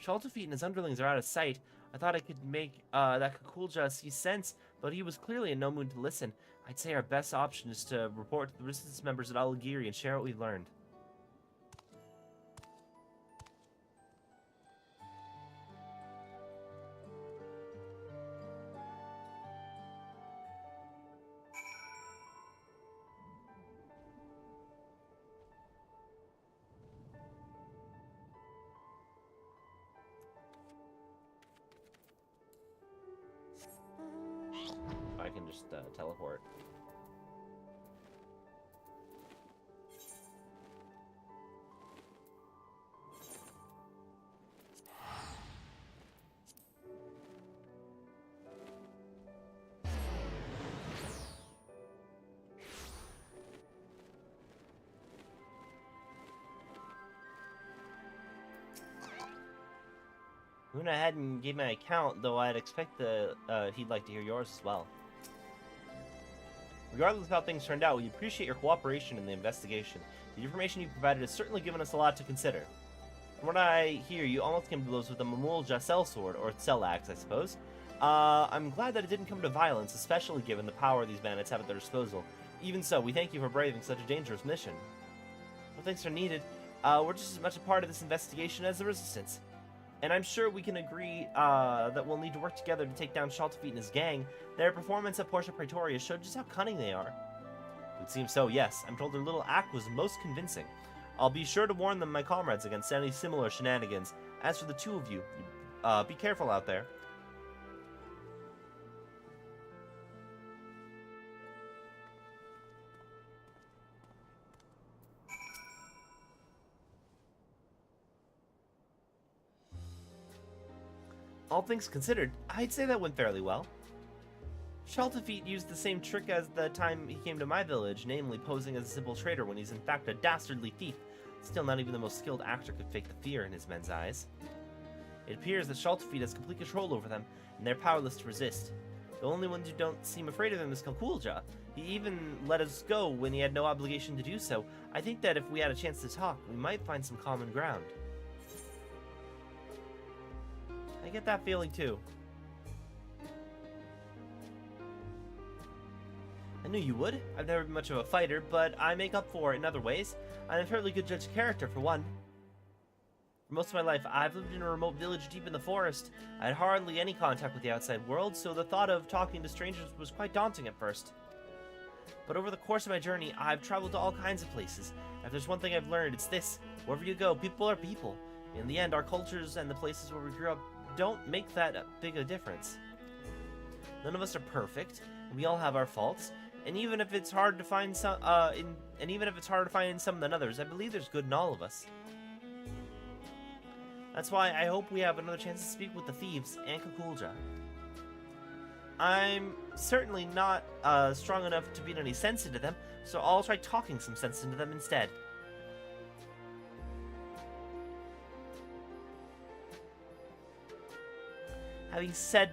Shaltafeet and his underlings are out of sight. I thought I could make that Kukulja see sense, but he was clearly in no mood to listen. I'd say our best option is to report to the resistance members at Alagiri and share what we've learned. I can just teleport. I went ahead and gave my account, though I'd expect he'd like to hear yours as well. Regardless of how things turned out, we appreciate your cooperation in the investigation. The information you provided has certainly given us a lot to consider. From what I hear, you almost came to blows with the Mamulja sellsword, or Cellax, I suppose. I'm glad that it didn't come to violence, especially given the power these bandits have at their disposal. Even so, we thank you for braving such a dangerous mission. No thanks are needed. We're just as much a part of this investigation as the Resistance. And I'm sure we can agree that we'll need to work together to take down Shaltafeet and his gang. Their performance at Portia Praetoria showed just how cunning they are. It would seem so, yes. I'm told their little act was most convincing. I'll be sure to warn them, my comrades, against any similar shenanigans. As for the two of you, be careful out there. All things considered, I'd say that went fairly well. Shaltafeet used the same trick as the time he came to my village, namely posing as a simple trader when he's in fact a dastardly thief. Still, not even the most skilled actor could fake the fear in his men's eyes. It appears that Shaltafeet has complete control over them, and they're powerless to resist. The only ones who don't seem afraid of him is Kukulja. He even let us go when he had no obligation to do so. I think that if we had a chance to talk, we might find some common ground. I get that feeling too. I knew you would. I've never been much of a fighter, but I make up for it in other ways. I'm a fairly good judge of character, for one. For most of my life, I've lived in a remote village deep in the forest. I had hardly any contact with the outside world, so the thought of talking to strangers was quite daunting at first. But over the course of my journey, I've traveled to all kinds of places. If there's one thing I've learned, it's this. Wherever you go, people are people. In the end, our cultures and the places where we grew up don't make that big a difference. None of us are perfect, and we all have our faults. And even if it's hard to find some, in some than others, I believe there's good in all of us. That's why I hope we have another chance to speak with the thieves and Kukulja. I'm certainly not strong enough to beat any sense into them, so I'll try talking some sense into them instead. Having said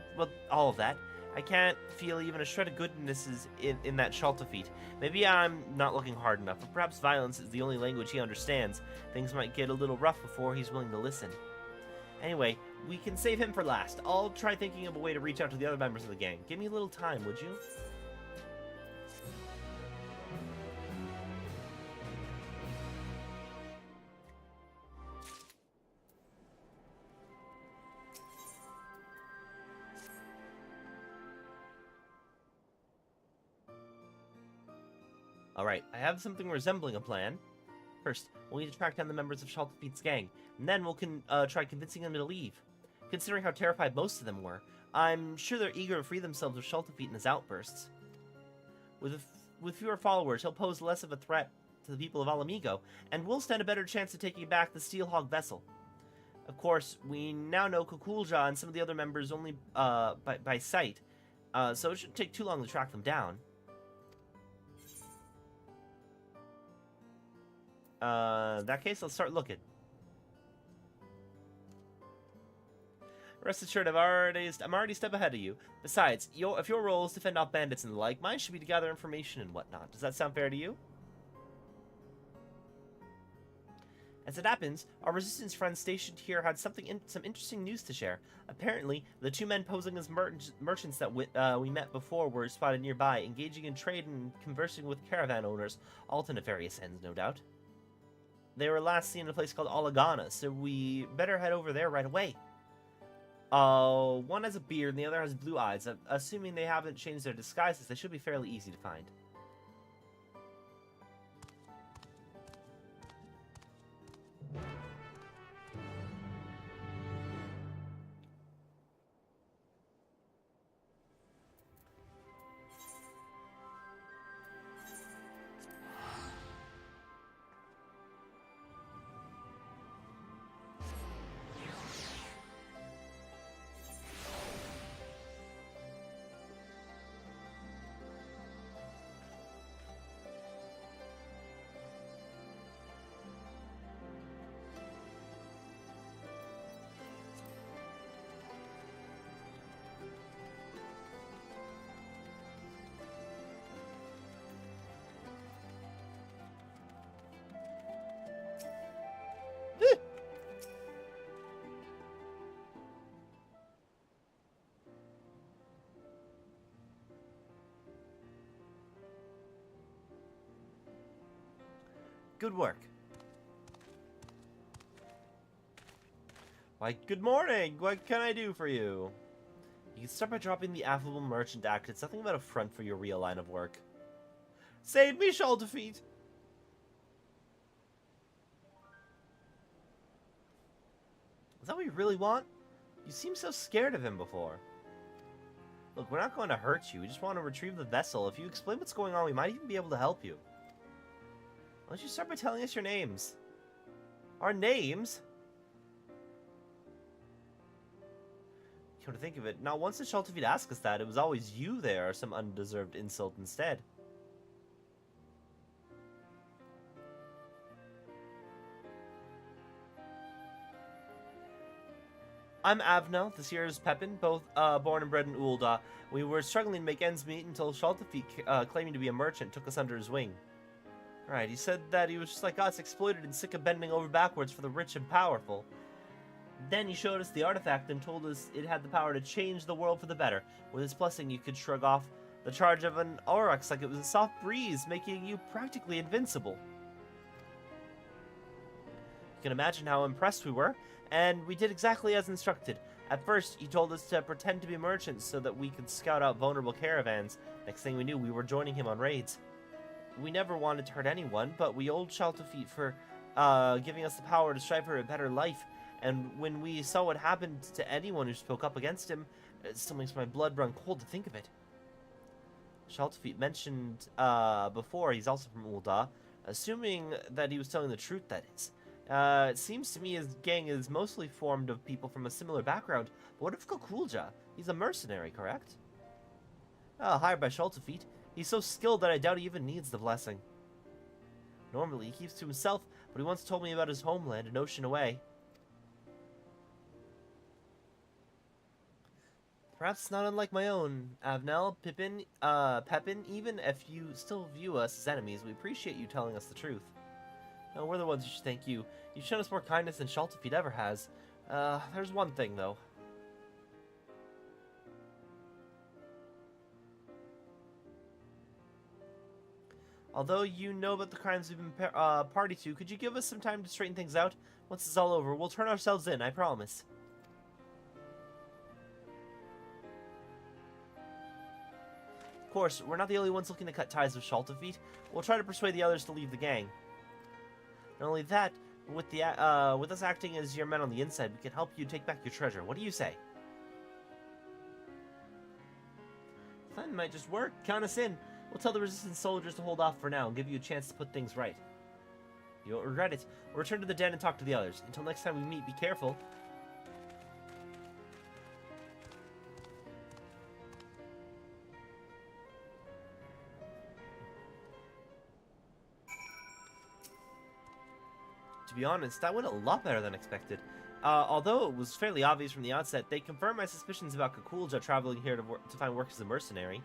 all of that, I can't feel even a shred of goodness in that Shaltafeet. Maybe I'm not looking hard enough, but perhaps violence is the only language he understands. Things might get a little rough before he's willing to listen. Anyway, we can save him for last. I'll try thinking of a way to reach out to the other members of the gang. Give me a little time, would you? Alright, I have something resembling a plan. First, we'll need to track down the members of Shaltafeet's gang, and then we'll try convincing them to leave. Considering how terrified most of them were, I'm sure they're eager to free themselves of Shaltafeet and his outbursts. With fewer followers, he'll pose less of a threat to the people of Alamigo, and we'll stand a better chance of taking back the Steelhog vessel. Of course, we now know Kukulja and some of the other members only by sight, so it shouldn't take too long to track them down. In that case, let's start looking. Rest assured, I'm already a step ahead of you. Besides, if your role is to fend off bandits and the like, mine should be to gather information and whatnot. Does that sound fair to you? As it happens, our resistance friends stationed here had some interesting news to share. Apparently, the two men posing as merchants that we met before were spotted nearby, engaging in trade and conversing with caravan owners, all to nefarious ends, no doubt. They were last seen in a place called Alagana, so we better head over there right away. One has a beard and the other has blue eyes. Assuming they haven't changed their disguises, they should be fairly easy to find. Good work. Why, good morning! What can I do for you? You can start by dropping the affable merchant act. It's nothing but a front for your real line of work. Save me, shoulder feet! Is that what you really want? You seem so scared of him before. Look, we're not going to hurt you. We just want to retrieve the vessel. If you explain what's going on, we might even be able to help you. Why don't you start by telling us your names? Our names? Come to think of it, not once did Shaltafeet ask us that. It was always you there, or some undeserved insult instead. I'm Avnel, this here is Pepin, both born and bred in Ul'dah. We were struggling to make ends meet until Shaltafeet, claiming to be a merchant, took us under his wing. Right, he said that he was just like us, exploited and sick of bending over backwards for the rich and powerful. Then he showed us the artifact and told us it had the power to change the world for the better. With his blessing, you could shrug off the charge of an aurochs like it was a soft breeze, making you practically invincible. You can imagine how impressed we were, and we did exactly as instructed. At first, he told us to pretend to be merchants so that we could scout out vulnerable caravans. Next thing we knew, we were joining him on raids. We never wanted to hurt anyone, but we owed Shaltafeet for giving us the power to strive for a better life. And when we saw what happened to anyone who spoke up against him, it still makes my blood run cold to think of it. Shaltafeet mentioned before he's also from Ul'dah, assuming that he was telling the truth, that is. It seems to me his gang is mostly formed of people from a similar background, but what of Kukulja? He's a mercenary, correct? Hired by Shaltafeet. He's so skilled that I doubt he even needs the blessing. Normally, he keeps to himself, but he once told me about his homeland, an ocean away. Perhaps not unlike my own, Avnel, Pepin, even if you still view us as enemies, we appreciate you telling us the truth. No, we're the ones who should thank you. You've shown us more kindness than Shaltafeet ever has. There's one thing, though. Although you know about the crimes we've been party to, could you give us some time to straighten things out? Once it's all over, we'll turn ourselves in, I promise. Of course, we're not the only ones looking to cut ties with Shaltafeet. We'll try to persuade the others to leave the gang. Not only that, with us acting as your men on the inside, we can help you take back your treasure. What do you say? That might just work. Count us in. We'll tell the resistance soldiers to hold off for now and give you a chance to put things right. You won't regret it. We'll return to the den and talk to the others. Until next time we meet, be careful. To be honest, that went a lot better than expected. Although it was fairly obvious from the outset, they confirmed my suspicions about Kukulja traveling here to find work as a mercenary.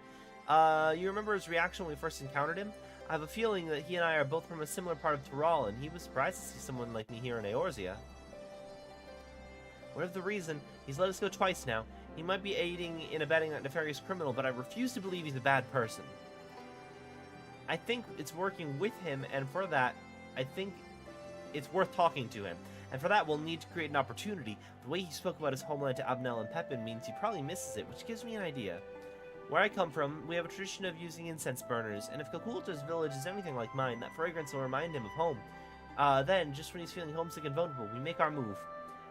You remember his reaction when we first encountered him? I have a feeling that he and I are both from a similar part of Tural, and he was surprised to see someone like me here in Eorzea. Whatever the reason, he's let us go twice now. He might be aiding and abetting that nefarious criminal, but I refuse to believe he's a bad person. I think it's working with him, and for that, I think it's worth talking to him. And for that, we'll need to create an opportunity. The way he spoke about his homeland to Abnel and Pepin means he probably misses it, which gives me an idea. Where I come from, we have a tradition of using incense burners, and if Kakulta's village is anything like mine, that fragrance will remind him of home. Then, just when he's feeling homesick and vulnerable, we make our move.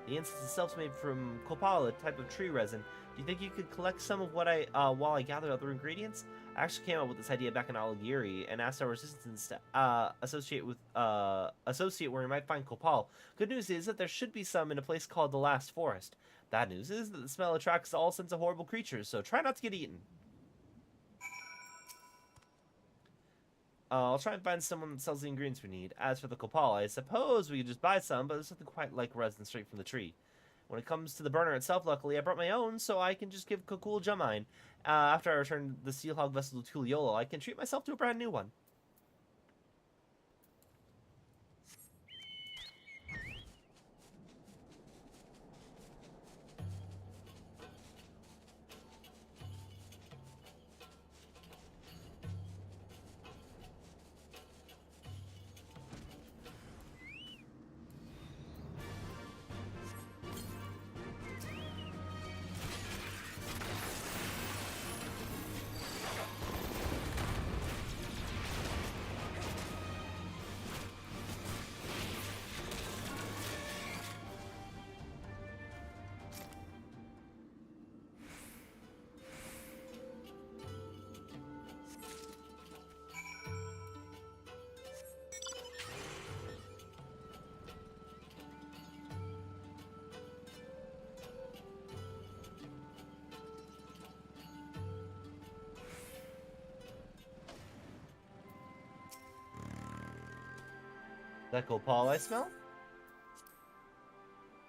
The incense itself is made from copal, a type of tree resin. Do you think you could collect some of what while I gather other ingredients? I actually came up with this idea back in Alighieri and asked our assistants to associate where we might find copal. Good news is that there should be some in a place called the Last Forest. Bad news is that the smell attracts all sorts of horrible creatures, so try not to get eaten. I'll try and find someone that sells the ingredients we need. As for the copal, I suppose we could just buy some, but there's nothing quite like resin straight from the tree. When it comes to the burner itself, luckily, I brought my own, so I can just give Kakulja mine. After I return the Steelhog vessel to Tuliolo, I can treat myself to a brand new one. That copal I smell?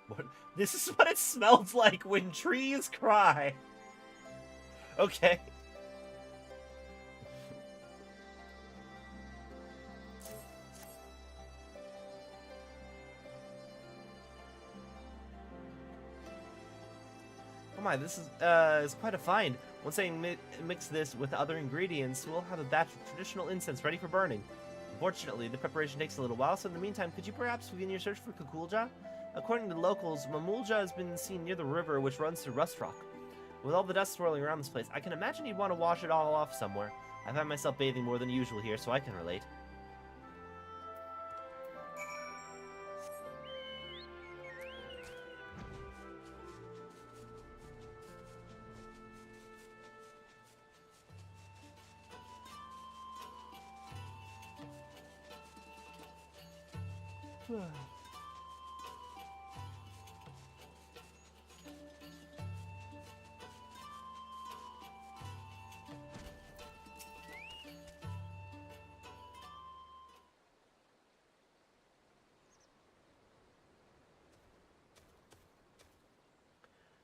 What? This is what it smells like when trees cry. Okay. Oh my, this is quite a find. Once I mix this with other ingredients, we'll have a batch of traditional incense ready for burning. Unfortunately, the preparation takes a little while, so in the meantime, could you perhaps begin your search for Kakulja? According to the locals, Mamulja has been seen near the river which runs through Rust Rock. With all the dust swirling around this place, I can imagine you'd want to wash it all off somewhere. I find myself bathing more than usual here, so I can relate.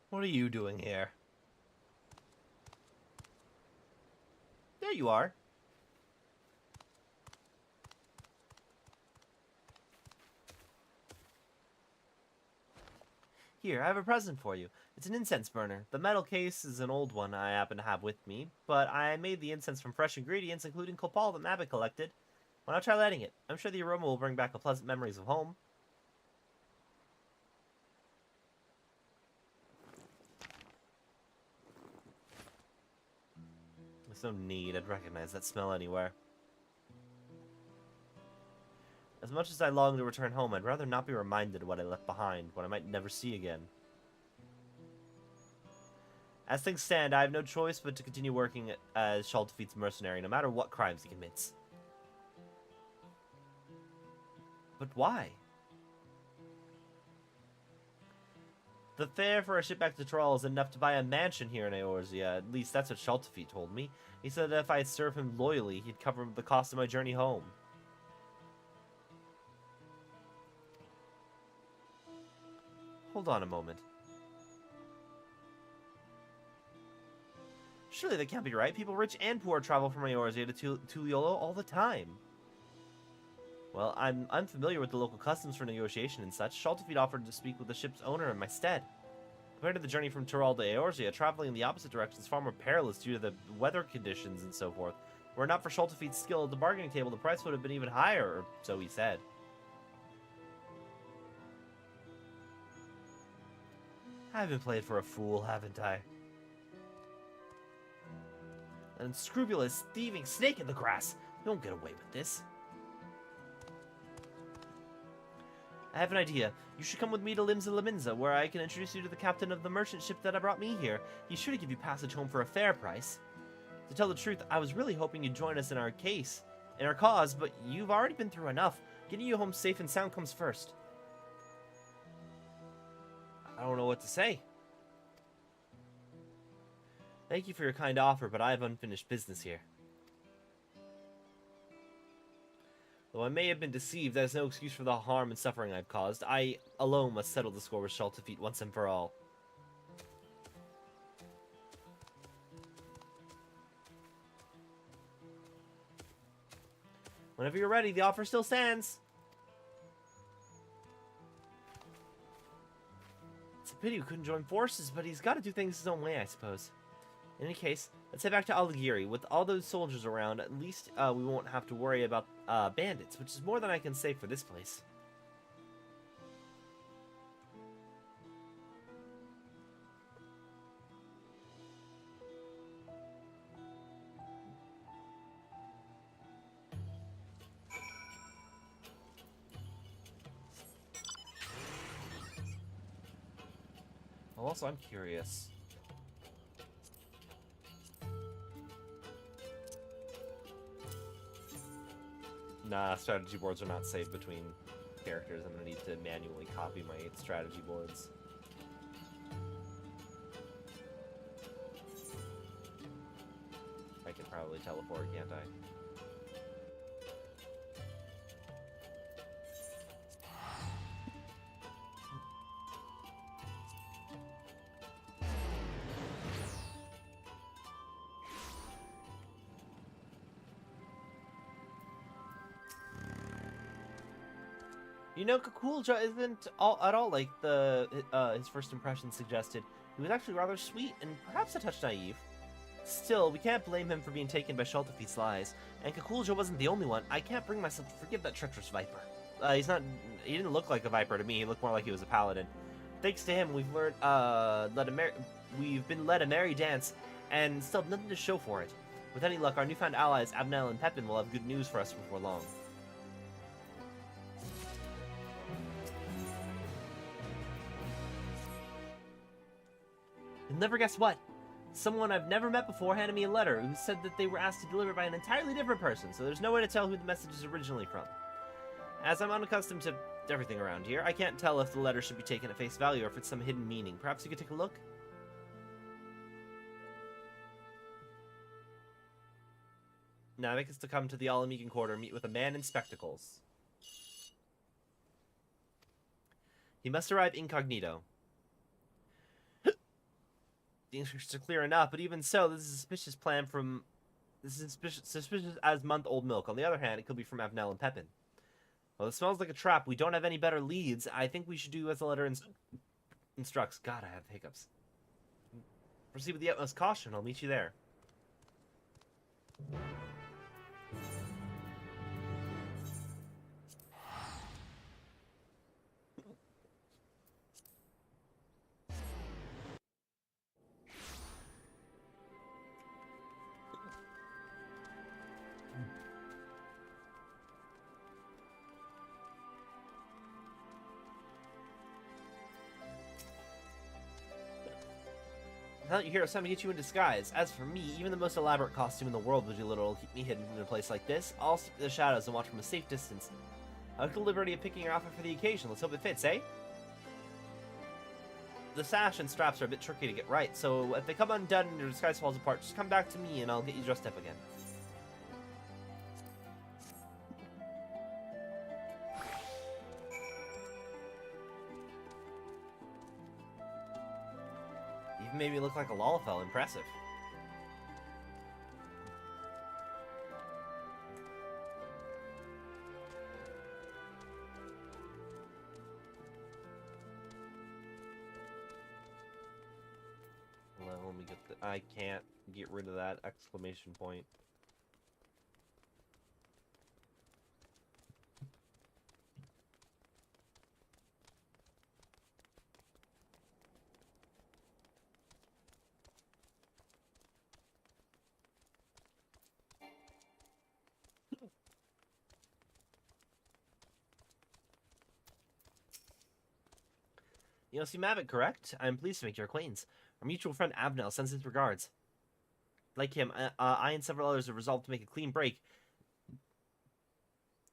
What are you doing here? There you are. Here, I have a present for you. It's an incense burner. The metal case is an old one I happen to have with me, but I made the incense from fresh ingredients, including copal that Mabbit collected. Why not try lighting it? I'm sure the aroma will bring back pleasant memories of home. There's no need. I'd recognize that smell anywhere. As much as I long to return home, I'd rather not be reminded of what I left behind, what I might never see again. As things stand, I have no choice but to continue working as Shaltafeet's mercenary, no matter what crimes he commits. But why? The fare for a ship back to Tural is enough to buy a mansion here in Eorzea. At least that's what Shaltafeet told me. He said that if I serve him loyally, he'd cover the cost of my journey home. Hold on a moment. Surely that can't be right. People rich and poor travel from Eorzea to Tuliolo all the time. Well, I'm unfamiliar with the local customs for negotiation and such. Shaltefeet offered to speak with the ship's owner in my stead. Compared to the journey from Tural to Eorzea, traveling in the opposite direction is far more perilous due to the weather conditions and so forth. Were it not for Shaltefeet's skill at the bargaining table, the price would have been even higher, or so he said. I've been played for a fool, haven't I? An unscrupulous, thieving snake in the grass. You won't get away with this. I have an idea. You should come with me to Limsa Laminza, where I can introduce you to the captain of the merchant ship that brought me here. He's sure to give you passage home for a fair price. To tell the truth, I was really hoping you'd join us in our cause, but you've already been through enough. Getting you home safe and sound comes first. I don't know what to say. Thank you for your kind offer, but I have unfinished business here. Though I may have been deceived, that is no excuse for the harm and suffering I've caused. I alone must settle the score with Shaltefeet once and for all. Whenever you're ready, the offer still stands. It's a pity we couldn't join forces, but he's got to do things his own way, I suppose. In any case, let's head back to Alagiri. With all those soldiers around, at least we won't have to worry about bandits, which is more than I can say for this place. Well, also, I'm curious. Nah, strategy boards are not saved between characters. I'm gonna need to manually copy my strategy boards. I can probably teleport, can't I? You know, Kakulja isn't at all like his first impression suggested. He was actually rather sweet and perhaps a touch naive. Still, we can't blame him for being taken by Shaltefeet's lies. And Kakulja wasn't the only one. I can't bring myself to forgive that treacherous viper. He didn't look like a viper to me. He looked more like he was a paladin. Thanks to him, we've been led a merry dance, and still have nothing to show for it. With any luck, our newfound allies, Abnel and Pepin, will have good news for us before long. You'll never guess what? Someone I've never met before handed me a letter who said that they were asked to deliver it by an entirely different person, so there's no way to tell who the message is originally from. As I'm unaccustomed to everything around here, I can't tell if the letter should be taken at face value or if it's some hidden meaning. Perhaps you could take a look? Navik is to come to the Alamigan Quarter and meet with a man in spectacles. He must arrive incognito. The instructions are clear enough, but even so, this is a suspicious plan from... This is suspicious as month-old milk. On the other hand, it could be from Avnel and Pepin. Well, it smells like a trap. We don't have any better leads. I think we should do as the letter instructs. God, I have hiccups. Proceed with the utmost caution. I'll meet you there. Now that you're here, it's time to get you in disguise. As for me, even the most elaborate costume in the world would do little to keep me hidden in a place like this. I'll stick to the shadows and watch from a safe distance. I took the liberty of picking your outfit for the occasion. Let's hope it fits, eh? The sash and straps are a bit tricky to get right, so if they come undone and your disguise falls apart, just come back to me and I'll get you dressed up again. Even made me look like a Lalafell. Impressive. I can't get rid of that exclamation point. You know, see Mavic, correct? I'm pleased to make your acquaintance. Our mutual friend Abnel sends his regards. Like him, I and several others have resolved to make a clean break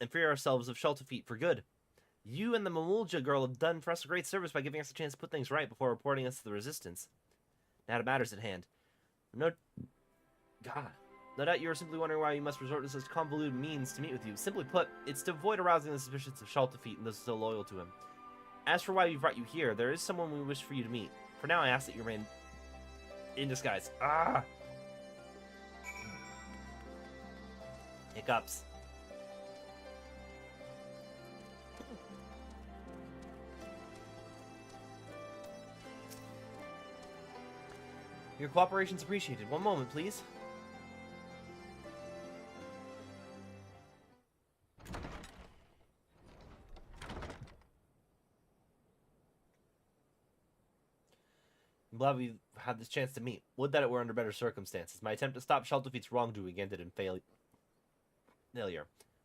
and free ourselves of Shelter Feet for good. You and the Mamulja girl have done for us a great service by giving us a chance to put things right before reporting us to the Resistance. Now to matters at hand. No doubt you are simply wondering why we must resort to such convoluted means to meet with you. Simply put, it's to avoid arousing the suspicions of Shelter Feet and those still loyal to him. As for why we brought you here, there is someone we wish for you to meet. For now, I ask that you remain in disguise. Hiccups. Your cooperation's appreciated. One moment, please. I'm glad we've had this chance to meet. Would that it were under better circumstances. My attempt to stop Shelterfeet's wrongdoing ended in failure.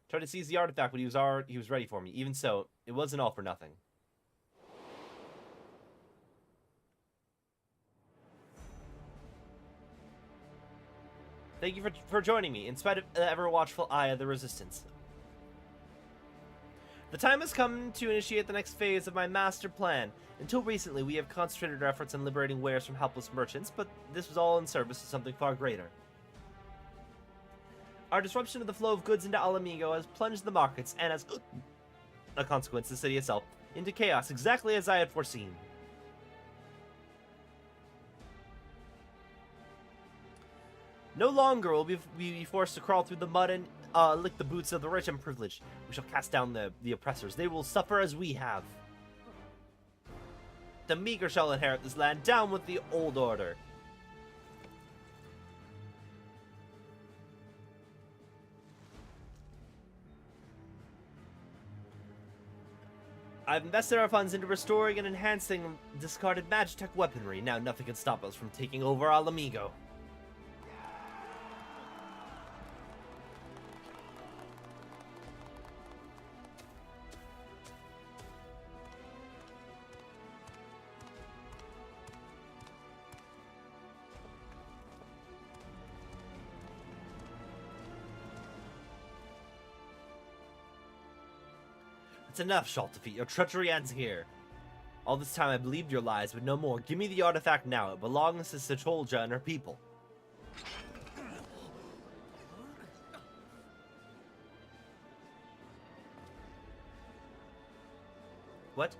Tried to seize the artifact, but he was ready for me. Even so, it wasn't all for nothing. Thank you for joining me, in spite of the ever-watchful eye of the Resistance. The time has come to initiate the next phase of my master plan. Until recently, we have concentrated our efforts on liberating wares from helpless merchants, but this was all in service to something far greater. Our disruption of the flow of goods into Alamigo has plunged the markets, and as a consequence, the city itself, into chaos, exactly as I had foreseen. No longer will we be forced to crawl through the mud and lick the boots of the rich and privileged. We shall cast down the oppressors. They will suffer as we have. The meager shall inherit this land. Down with the old order. I've invested our funds into restoring and enhancing discarded Magitech weaponry. Now nothing can stop us from taking over Alamigo. It's enough, Shaltafeet. Your treachery ends here. All this time I believed your lies, but no more. Give me the artifact now. It belongs to Sitolja and her people. What?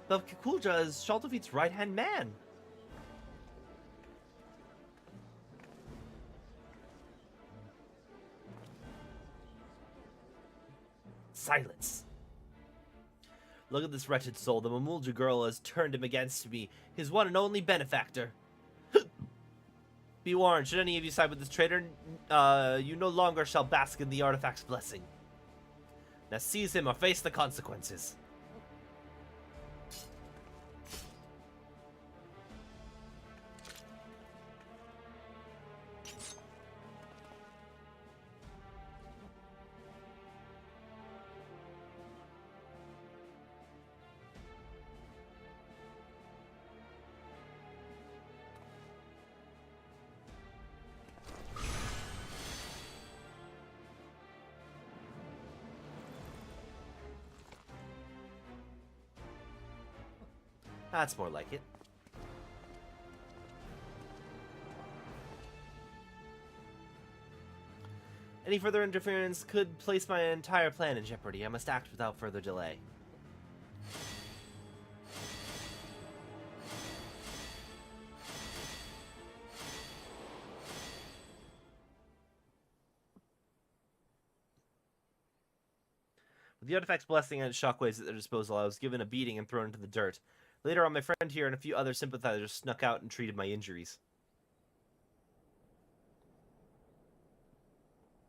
But Kakulja is Shaltafeet's right-hand man. Silence. Look at this wretched soul. The Mamulja girl has turned him against me, his one and only benefactor. Be warned, should any of you side with this traitor, you no longer shall bask in the artifact's blessing. Now seize him or face the consequences. That's more like it. Any further interference could place my entire plan in jeopardy. I must act without further delay. With the artifact's blessing and its shockwaves at their disposal, I was given a beating and thrown into the dirt. Later on, my friend here and a few other sympathizers snuck out and treated my injuries.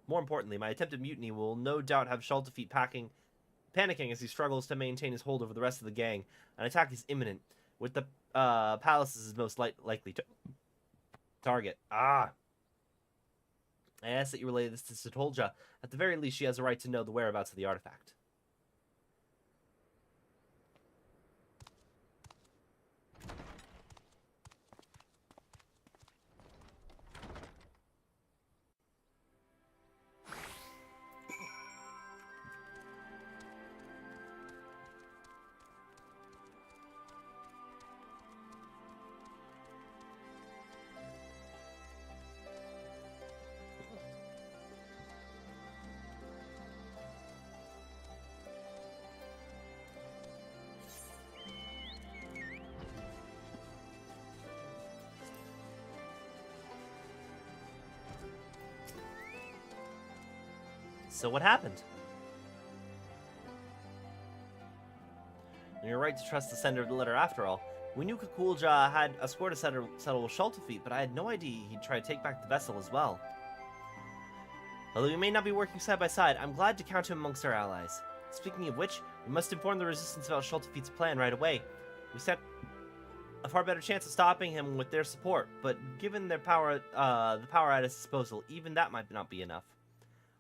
More importantly, my attempted mutiny will no doubt have Shaltafeet panicking as he struggles to maintain his hold over the rest of the gang. An attack is imminent, with the palace as his most likely target. I ask that you relay this to Satolja. At the very least, she has a right to know the whereabouts of the artifact. So what happened? And you're right to trust the sender of the letter after all. We knew Kukulja had a score to settle with Shaltafeet, but I had no idea he'd try to take back the vessel as well. Although we may not be working side by side, I'm glad to count him amongst our allies. Speaking of which, we must inform the resistance about Shaltafeet's plan right away. We stand a far better chance of stopping him with their support, but given their power, the power at his disposal, even that might not be enough.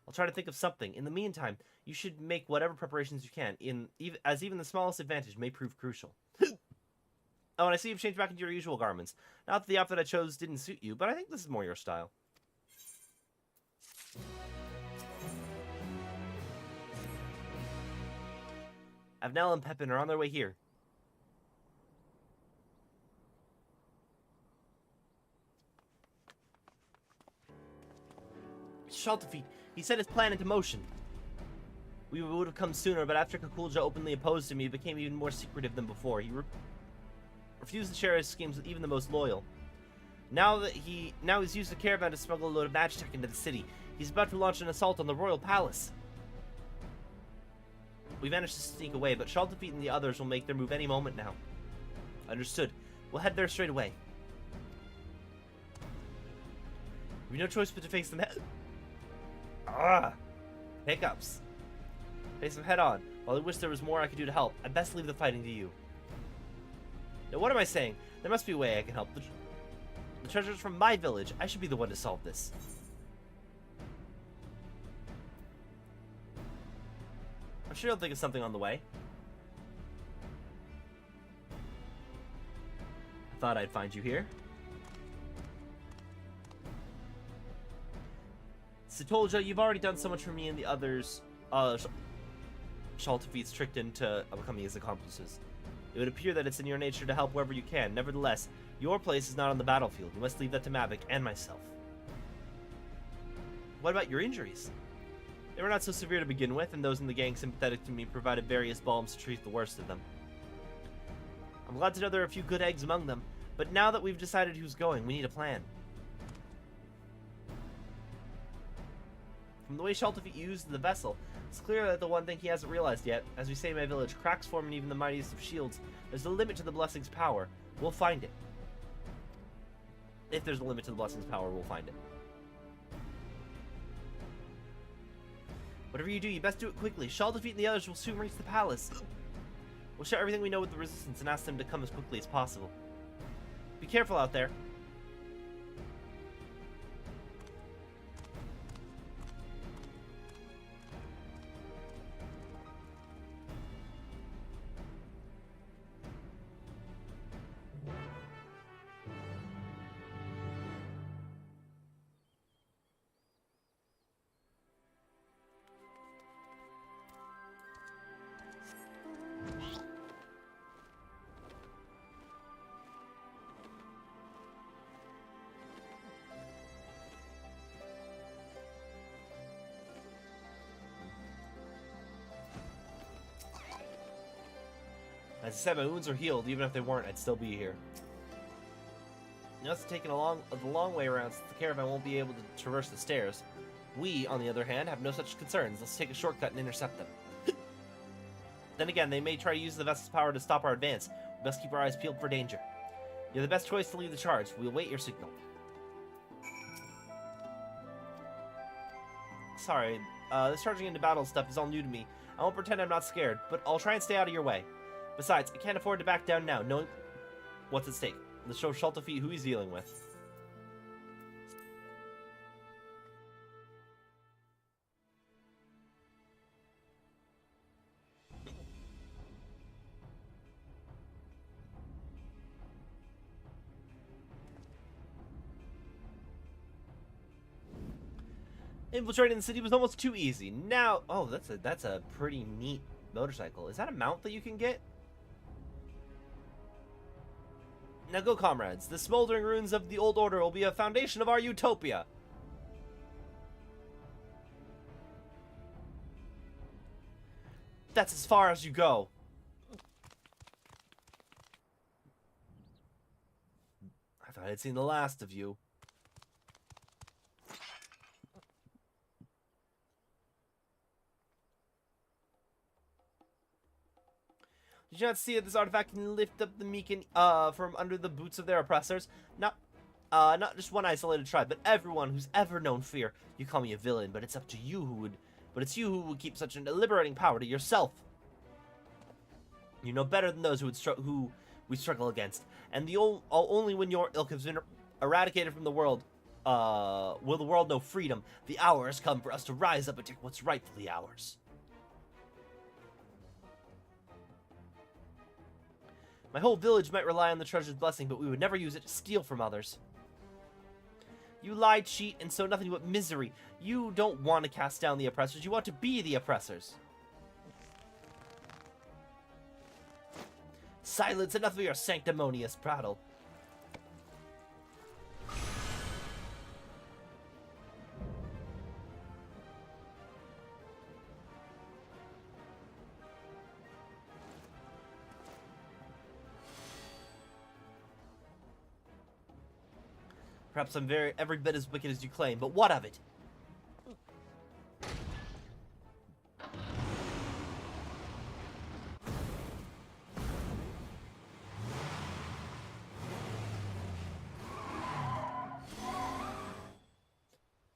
I'll try to think of something. In the meantime, you should make whatever preparations you can, as even the smallest advantage may prove crucial. Oh, and I see you've changed back into your usual garments. Not that the outfit I chose didn't suit you, but I think this is more your style. Avnel and Pepin are on their way here. Shaltafeet, he set his plan into motion. We would have come sooner, but after Kukulja openly opposed him, he became even more secretive than before. He refused to share his schemes with even the most loyal. Now he's used the caravan to smuggle a load of magitech into the city. He's about to launch an assault on the royal palace. We managed to sneak away, but Shaltafeet and the others will make their move any moment now. Understood. We'll head there straight away. We have no choice but to face them hiccups. Face them head on. While I wish there was more I could do to help, I'd best leave the fighting to you. Now what am I saying? There must be a way I can help. The treasure's from my village. I should be the one to solve this. I'm sure you'll think of something on the way. I thought I'd find you here. Satolja, you've already done so much for me and the others. Shaltafeet's tricked into becoming his accomplices. It would appear that it's in your nature to help wherever you can. Nevertheless, your place is not on the battlefield. You must leave that to Mavic and myself. What about your injuries? They were not so severe to begin with, and those in the gang sympathetic to me provided various balms to treat the worst of them. I'm glad to know there are a few good eggs among them, but now that we've decided who's going, we need a plan. From the way Shaltafeet used the vessel, it's clear that the one thing he hasn't realized yet, as we say in my village, cracks form in even the mightiest of shields. There's a limit to the blessing's power. We'll find it. If there's a limit to the blessing's power, we'll find it. Whatever you do, you best do it quickly. Shaltafeet and the others will soon reach the palace. We'll share everything we know with the resistance and ask them to come as quickly as possible. Be careful out there. As I said, my wounds are healed. Even if they weren't, I'd still be here. Now it's taken the long way around since the caravan won't be able to traverse the stairs. We, on the other hand, have no such concerns. Let's take a shortcut and intercept them. Then again, they may try to use the vessel's power to stop our advance. We must keep our eyes peeled for danger. You're the best choice to lead the charge. We'll wait your signal. sorry. This charging into battle stuff is all new to me. I won't pretend I'm not scared, but I'll try and stay out of your way. Besides, I can't afford to back down now, knowing what's at stake. Let's show Shaltafi who he's dealing with. Infiltrating the city was almost too easy. Now, oh, that's a pretty neat motorcycle. Is that a mount that you can get? Now go, comrades. The smoldering ruins of the old order will be a foundation of our utopia. That's as far as you go. I thought I'd seen the last of you. Did you not see that this artifact can lift up the meek from under the boots of their oppressors? Not just one isolated tribe, but everyone who's ever known fear. You call me a villain, but it's up to you but it's you who would keep such a liberating power to yourself. You know better than those who we struggle against, and only when your ilk has been eradicated from the world, will the world know freedom. The hour has come for us to rise up and take what's rightfully ours. My whole village might rely on the treasure's blessing, but we would never use it to steal from others. You lie, cheat, and sow nothing but misery. You don't want to cast down the oppressors, you want to be the oppressors. Silence, enough of your sanctimonious prattle. Perhaps I'm every bit as wicked as you claim, but what of it?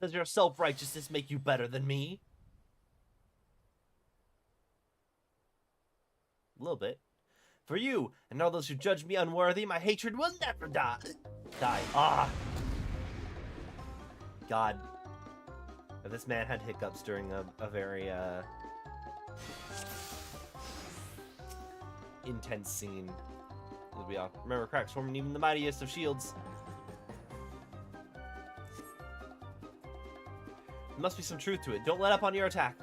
Does your self-righteousness make you better than me? A little bit. For you, and all those who judge me unworthy, my hatred will never die. Ah! God. If this man had hiccups during a very, intense scene. It'll be awkward. Remember, cracks forming even the mightiest of shields. There must be some truth to it. Don't let up on your attack.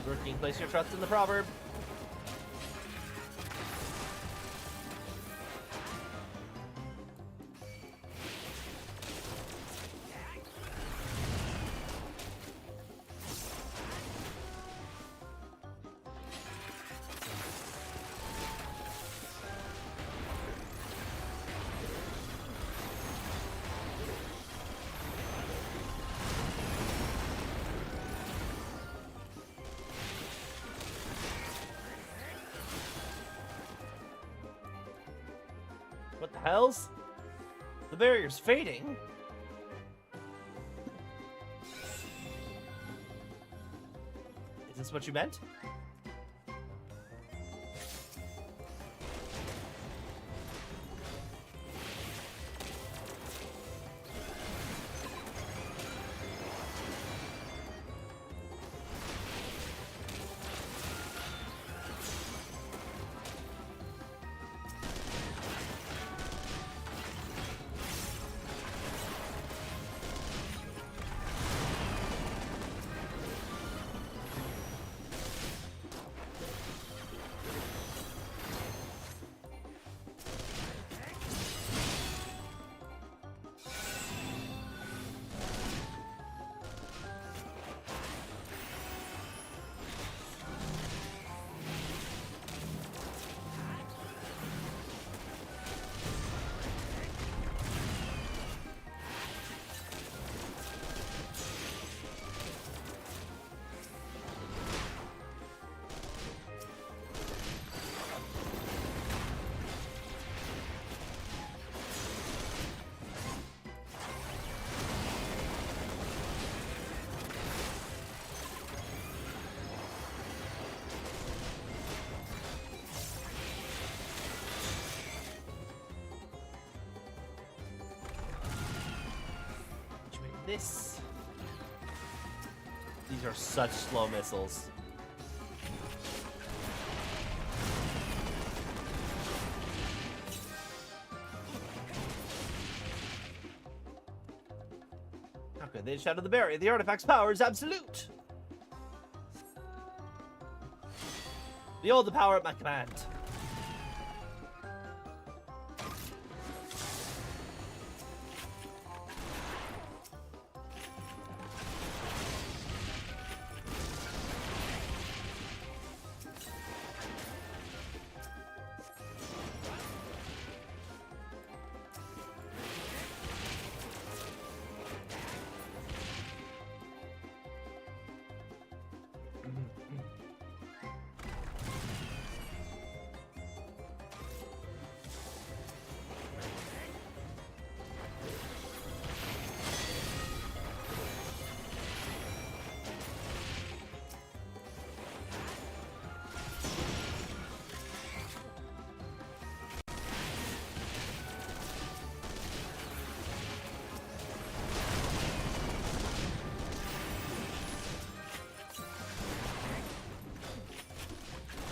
Working, place your trust in the proverb. What the hells? The barrier's fading. Is this what you meant? this. These are such slow missiles. How could they shatter the barrier? The artifact's power is absolute. Behold the power at my command.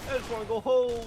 I just want to go home.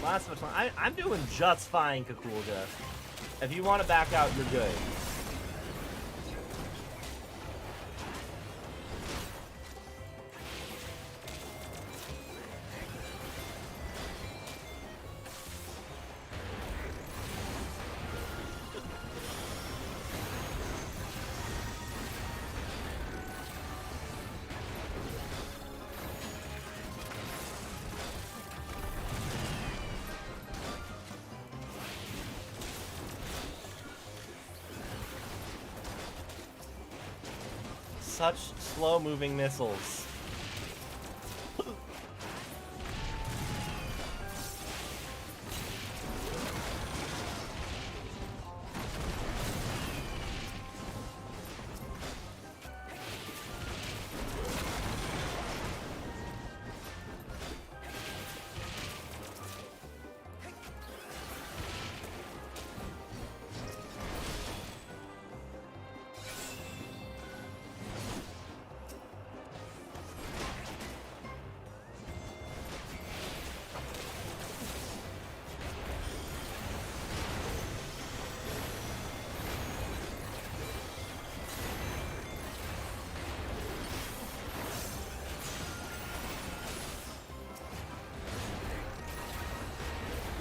Last much time. I'm doing just fine, Kakulja. If you want to back out, you're good. Such slow-moving missiles.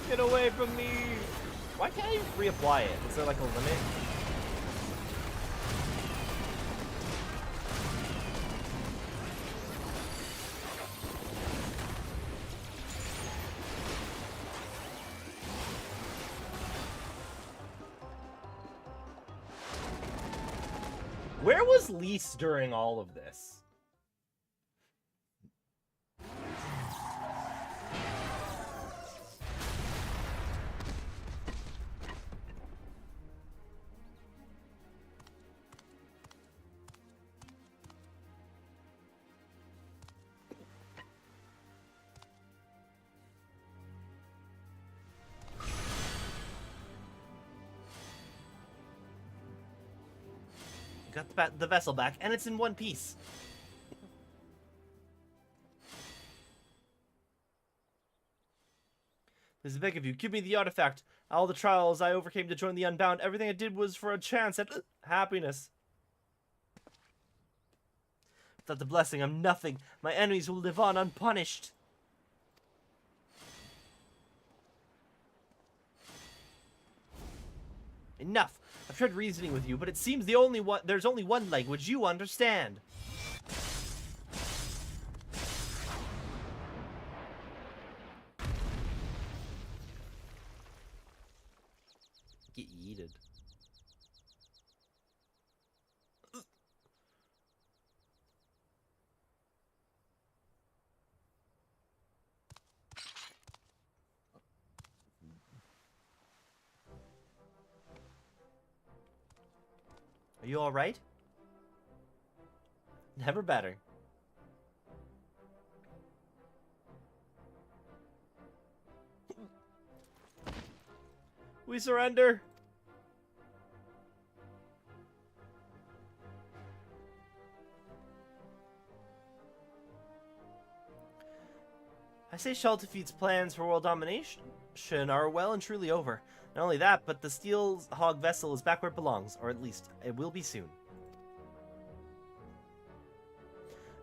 Get away from me! Why can't I reapply it? Is there like a limit? Where was Lise during all of this? got the vessel back, and it's in one piece. Please, I beg of you, give me the artifact. All the trials I overcame to join the Unbound, everything I did was for a chance at happiness. Without the blessing, I'm nothing. My enemies will live on unpunished. Enough. I've tried reasoning with you, but it seems there's only one language you understand. Get yeeted. Are you alright? Never better. We surrender. I say Shaltafeed's plans for world domination are well and truly over. Not only that, but the Steel Hog vessel is back where it belongs, or at least it will be soon.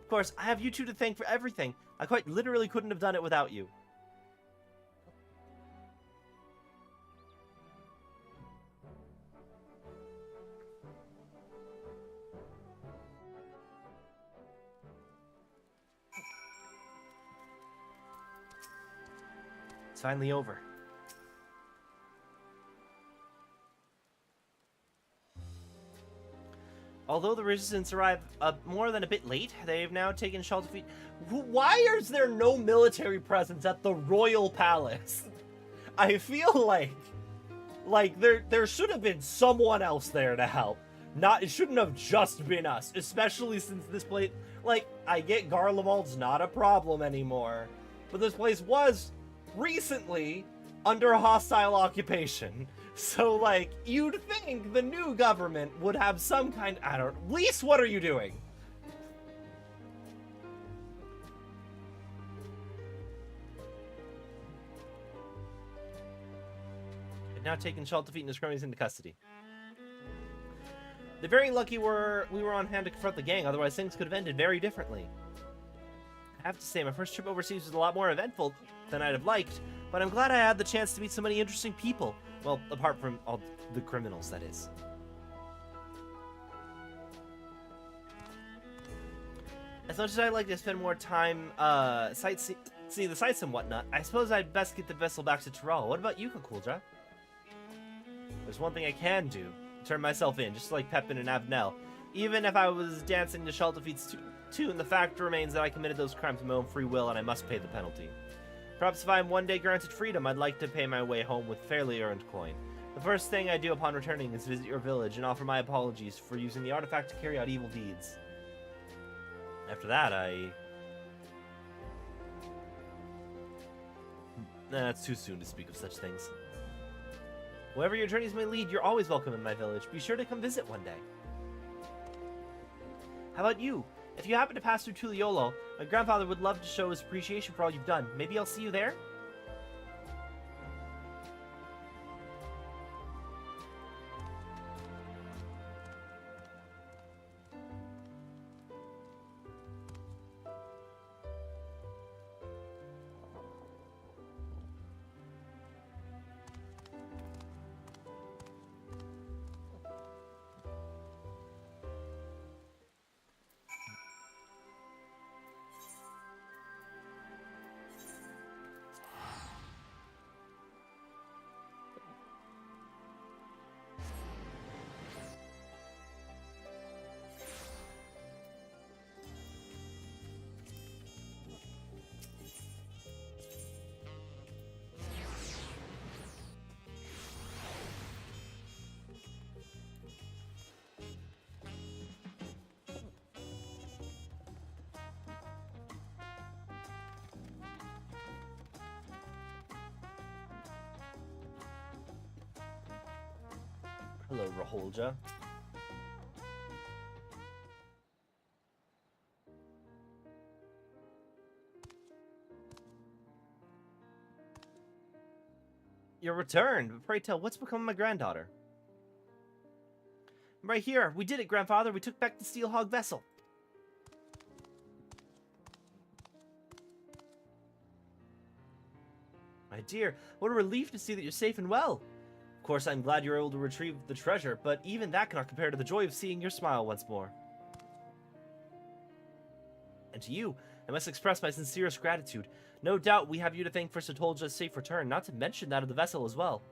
Of course, I have you two to thank for everything. I quite literally couldn't have done it without you. It's finally over. Although the resistance arrived more than a bit late, they've now taken Shaltafeed. Why is there no military presence at the royal palace? I feel like there should have been someone else there to help. It shouldn't have just been us, especially since this place, like, I get Garlemald's not a problem anymore, but this place was recently under hostile occupation. So, like, you'd think the new government would have some kind... I don't... Lise, what are you doing? They've now taken Shaltafeed and his cronies into custody. They're very lucky we were on hand to confront the gang, otherwise things could have ended very differently. I have to say, my first trip overseas was a lot more eventful than I'd have liked, but I'm glad I had the chance to meet so many interesting people. Well, apart from all the criminals, that is. As much as I'd like to spend more time see the sights and whatnot, I suppose I'd best get the vessel back to Tural. What about you, Kakuldra? There's one thing I can do. Turn myself in, just like Pepin and Avnel. Even if I was dancing to Shaltafeed's tune, the fact remains that I committed those crimes of my own free will and I must pay the penalty. Perhaps if I am one day granted freedom, I'd like to pay my way home with fairly earned coin. The first thing I do upon returning is visit your village and offer my apologies for using the artifact to carry out evil deeds. After that, it's too soon to speak of such things. Wherever your journeys may lead, you're always welcome in my village. Be sure to come visit one day. How about you? If you happen to pass through Tuliolo, my grandfather would love to show his appreciation for all you've done. Maybe I'll see you there? Hello, Raholja. Your return. But pray tell, what's become of my granddaughter? Right here. We did it, grandfather. We took back the Steel Hog vessel. My dear, what a relief to see that you're safe and well. Of course, I'm glad you're able to retrieve the treasure, but even that cannot compare to the joy of seeing your smile once more. And to you, I must express my sincerest gratitude. No doubt we have you to thank for Satolja's safe return, not to mention that of the vessel as well.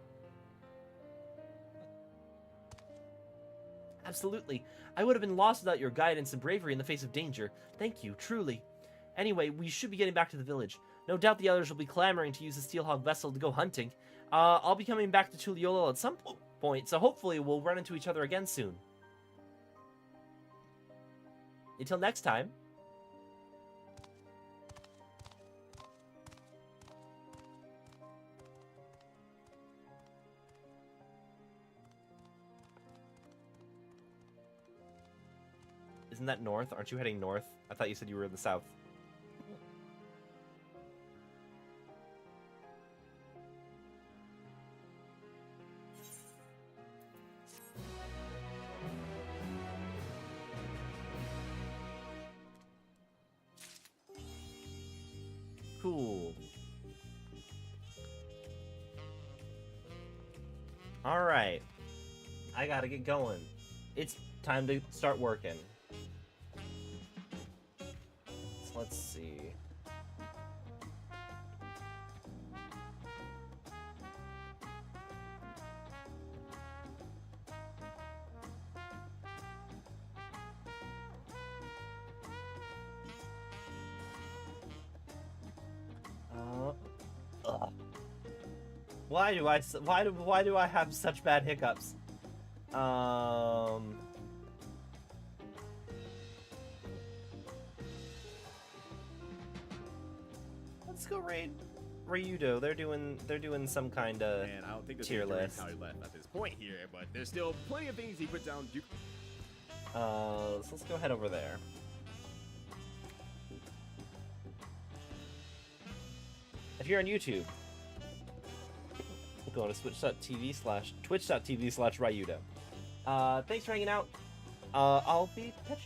Absolutely. I would have been lost without your guidance and bravery in the face of danger. Thank you, truly. Anyway, we should be getting back to the village. No doubt the others will be clamoring to use the Steelhog vessel to go hunting. I'll be coming back to Tuliolo at some point, so hopefully we'll run into each other again soon. Until next time. Isn't that north? Aren't you heading north? I thought you said you were in the south. Cool. Alright. I gotta get going. It's time to start working. So let's see. Why do I have such bad hiccups? Let's go raid Ryudo. They're doing some kind of And I don't think tier list. how he left at this point here, but there's still plenty of things he put down. So let's go head over there. If you're on YouTube, go to twitch.tv/Ryudo. Thanks for hanging out. I'll be catching